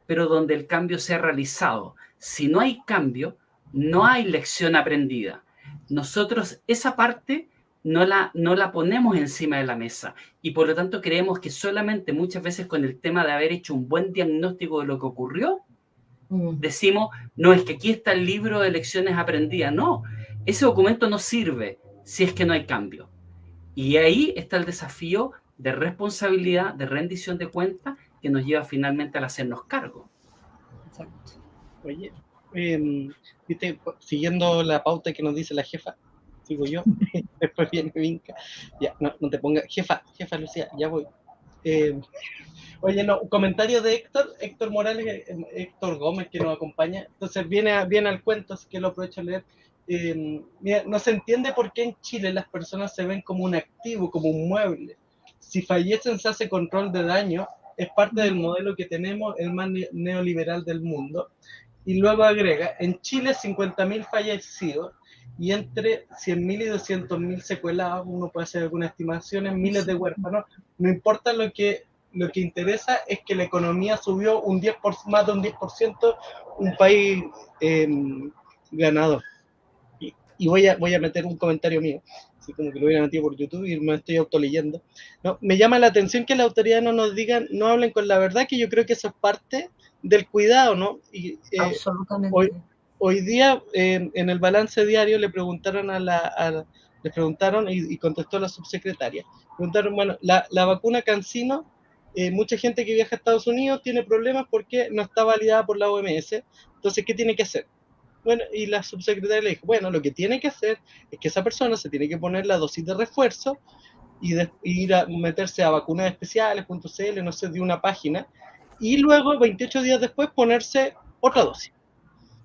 pero donde el cambio se ha realizado. Si no hay cambio, no hay lección aprendida. Nosotros esa parte no la ponemos encima de la mesa y por lo tanto creemos que solamente muchas veces con el tema de haber hecho un buen diagnóstico de lo que ocurrió, decimos, no, es que aquí está el libro de lecciones aprendidas. No, ese documento no sirve si es que no hay cambio. Y ahí está el desafío de responsabilidad, de rendición de cuentas, que nos lleva finalmente al hacernos cargo. Exacto. Oye, viste, siguiendo la pauta que nos dice la jefa, sigo yo, después viene Vinca. Ya, no te pongas, jefa Lucía, ya voy. Oye, no, un comentario de Héctor Morales, Héctor Gómez, que nos acompaña. Entonces viene al cuento, así que lo aprovecho a leer. Mira, no se entiende por qué en Chile las personas se ven como un activo, como un mueble. Si fallecen, se hace control de daño. Es parte del modelo que tenemos, el más neoliberal del mundo. Y luego agrega, en Chile 50.000 fallecidos y entre 100.000 y 200.000 secuelados, uno puede hacer algunas estimaciones, miles de huérfanos. No importa lo que interesa es que la economía subió más de un 10%, un país ganador. Y voy a meter un comentario mío, así como que lo hubiera metido por YouTube y me estoy autoleyendo. No, me llama la atención que las autoridades no nos digan, no hablen con la verdad, que yo creo que eso es parte del cuidado, ¿no? Y, absolutamente. Hoy día en el balance diario le preguntaron le preguntaron y contestó la subsecretaria. Preguntaron, bueno, la vacuna CanSino, mucha gente que viaja a Estados Unidos tiene problemas porque no está validada por la OMS. Entonces, ¿qué tiene que hacer? Bueno, y la subsecretaria le dijo, bueno, lo que tiene que hacer es que esa persona se tiene que poner la dosis de refuerzo y ir a meterse a vacunasespeciales.cl, no sé, de una página, y luego 28 días después ponerse otra dosis.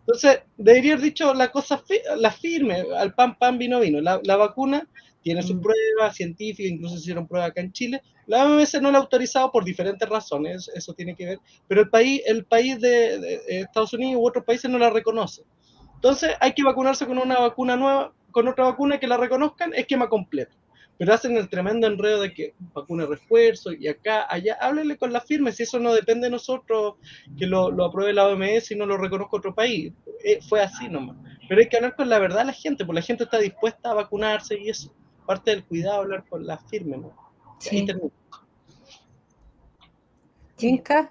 Entonces, debería haber dicho la cosa la firme, al pan, vino. La vacuna tiene sus pruebas científicas, incluso se hicieron pruebas acá en Chile. La OMS no la ha autorizado por diferentes razones, eso tiene que ver, pero el país de Estados Unidos u otros países no la reconoce. Entonces, hay que vacunarse con una vacuna nueva, con otra vacuna que la reconozcan, esquema completo. Pero hacen el tremendo enredo de que vacuna refuerzo y acá, allá, háblenle con la firme, si eso no depende de nosotros, que lo apruebe la OMS y no lo reconozca otro país. Fue así nomás. Pero hay que hablar con la verdad a la gente, porque la gente está dispuesta a vacunarse y es parte del cuidado hablar con la firme, ¿no? Sí. Ahí termino. Vinca,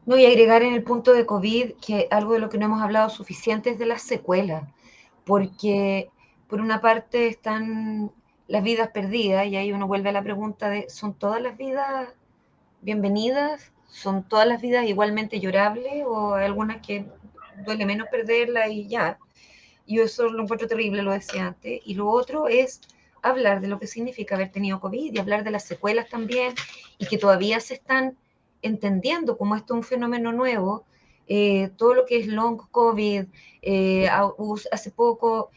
No, y agregar en el punto de COVID que algo de lo que no hemos hablado suficiente es de las secuelas, porque por una parte están las vidas perdidas y ahí uno vuelve a la pregunta de, ¿son todas las vidas bienvenidas? ¿Son todas las vidas igualmente llorables o hay algunas que duele menos perderla y ya? Y eso lo encuentro terrible, lo decía antes. Y lo otro es hablar de lo que significa haber tenido COVID y hablar de las secuelas también y que todavía se están entendiendo como esto es un fenómeno nuevo. todo lo que es long COVID, hace poco,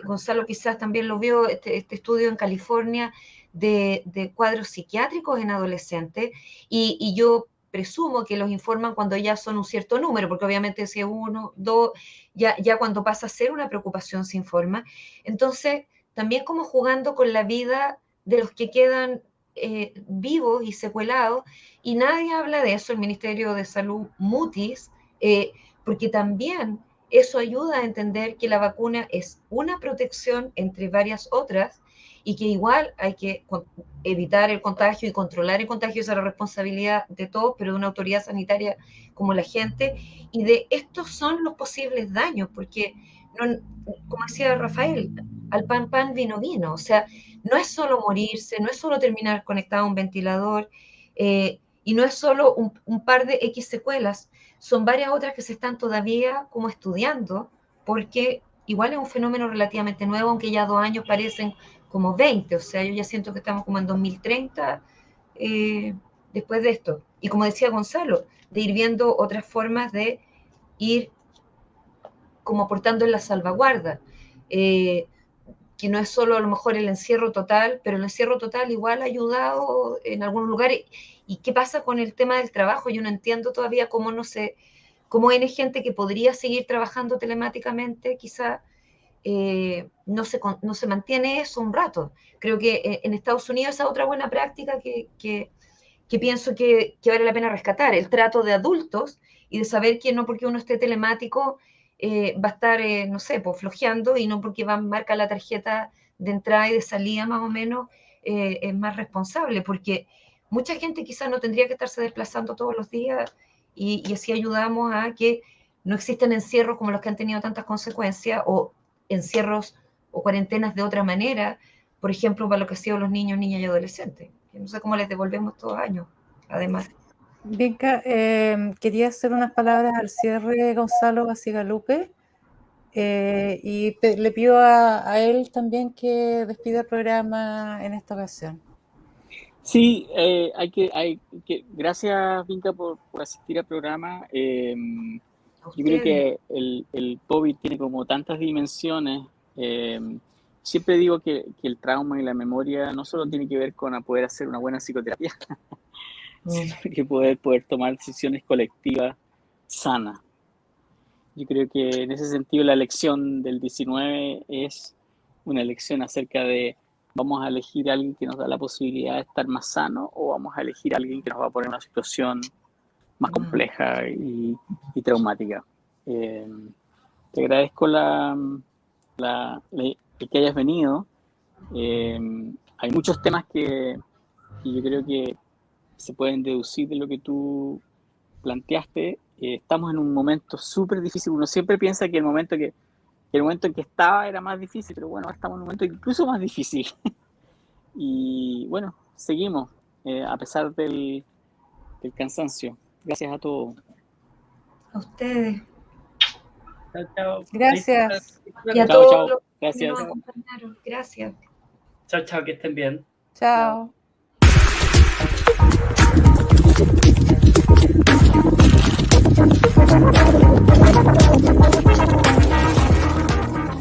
Gonzalo quizás también lo vio, este estudio en California de cuadros psiquiátricos en adolescentes, y yo presumo que los informan cuando ya son un cierto número, porque obviamente si es 1, 2, ya cuando pasa a ser una preocupación se informa. Entonces, también como jugando con la vida de los que quedan vivos y secuelados, y nadie habla de eso, el Ministerio de Salud mutis, porque también eso ayuda a entender que la vacuna es una protección entre varias otras, y que igual hay que evitar el contagio y controlar el contagio, esa es la responsabilidad de todos, pero de una autoridad sanitaria como la gente, y de estos son los posibles daños, porque, como decía Rafael, al pan pan, vino vino, o sea, no es solo morirse, no es solo terminar conectado a un ventilador, y no es solo un par de X secuelas, son varias otras que se están todavía como estudiando, porque igual es un fenómeno relativamente nuevo, aunque ya 2 años parecen como 20, o sea, yo ya siento que estamos como en 2030 después de esto. Y como decía Gonzalo, de ir viendo otras formas de ir como aportando en la salvaguarda, que no es solo a lo mejor el encierro total, pero el encierro total igual ha ayudado en algunos lugares. ¿Y qué pasa con el tema del trabajo? Yo no entiendo todavía cómo hay gente que podría seguir trabajando telemáticamente, quizá no se mantiene eso un rato. Creo que en Estados Unidos esa es otra buena práctica que pienso que vale la pena rescatar, el trato de adultos y de saber que no porque uno esté telemático va a estar, no sé, pues flojeando, y no porque marca la tarjeta de entrada y de salida más o menos, es más responsable, porque mucha gente quizás no tendría que estarse desplazando todos los días, y así ayudamos a que no existan encierros como los que han tenido tantas consecuencias, o encierros o cuarentenas de otra manera, por ejemplo, para lo que han sido los niños, niñas y adolescentes. No sé cómo les devolvemos todos años, además. Vinca, quería hacer unas palabras al cierre, Gonzalo Bacigalupe, y le pido a él también que despida el programa en esta ocasión. Sí, gracias, Vinca, por asistir al programa. Yo creo que el COVID tiene como tantas dimensiones. Siempre digo que el trauma y la memoria no solo tiene que ver con poder hacer una buena psicoterapia, sino que poder tomar decisiones colectivas sanas. Yo creo que en ese sentido la elección del 19 es una elección acerca de: ¿vamos a elegir a alguien que nos da la posibilidad de estar más sano, o vamos a elegir a alguien que nos va a poner en una situación más compleja y traumática? Te agradezco que hayas venido. Hay muchos temas que yo creo que se pueden deducir de lo que tú planteaste. Estamos en un momento súper difícil. Uno siempre piensa que el momento en que estaba era más difícil, pero bueno, estamos en un momento incluso más difícil. Y bueno, seguimos, a pesar del cansancio. Gracias a todos. A ustedes. Chao, chao. Gracias. Y a Chao, todos chao. los que Gracias. nos acompañaron. Gracias. Chao, chao, que estén bien. Chao. Chao.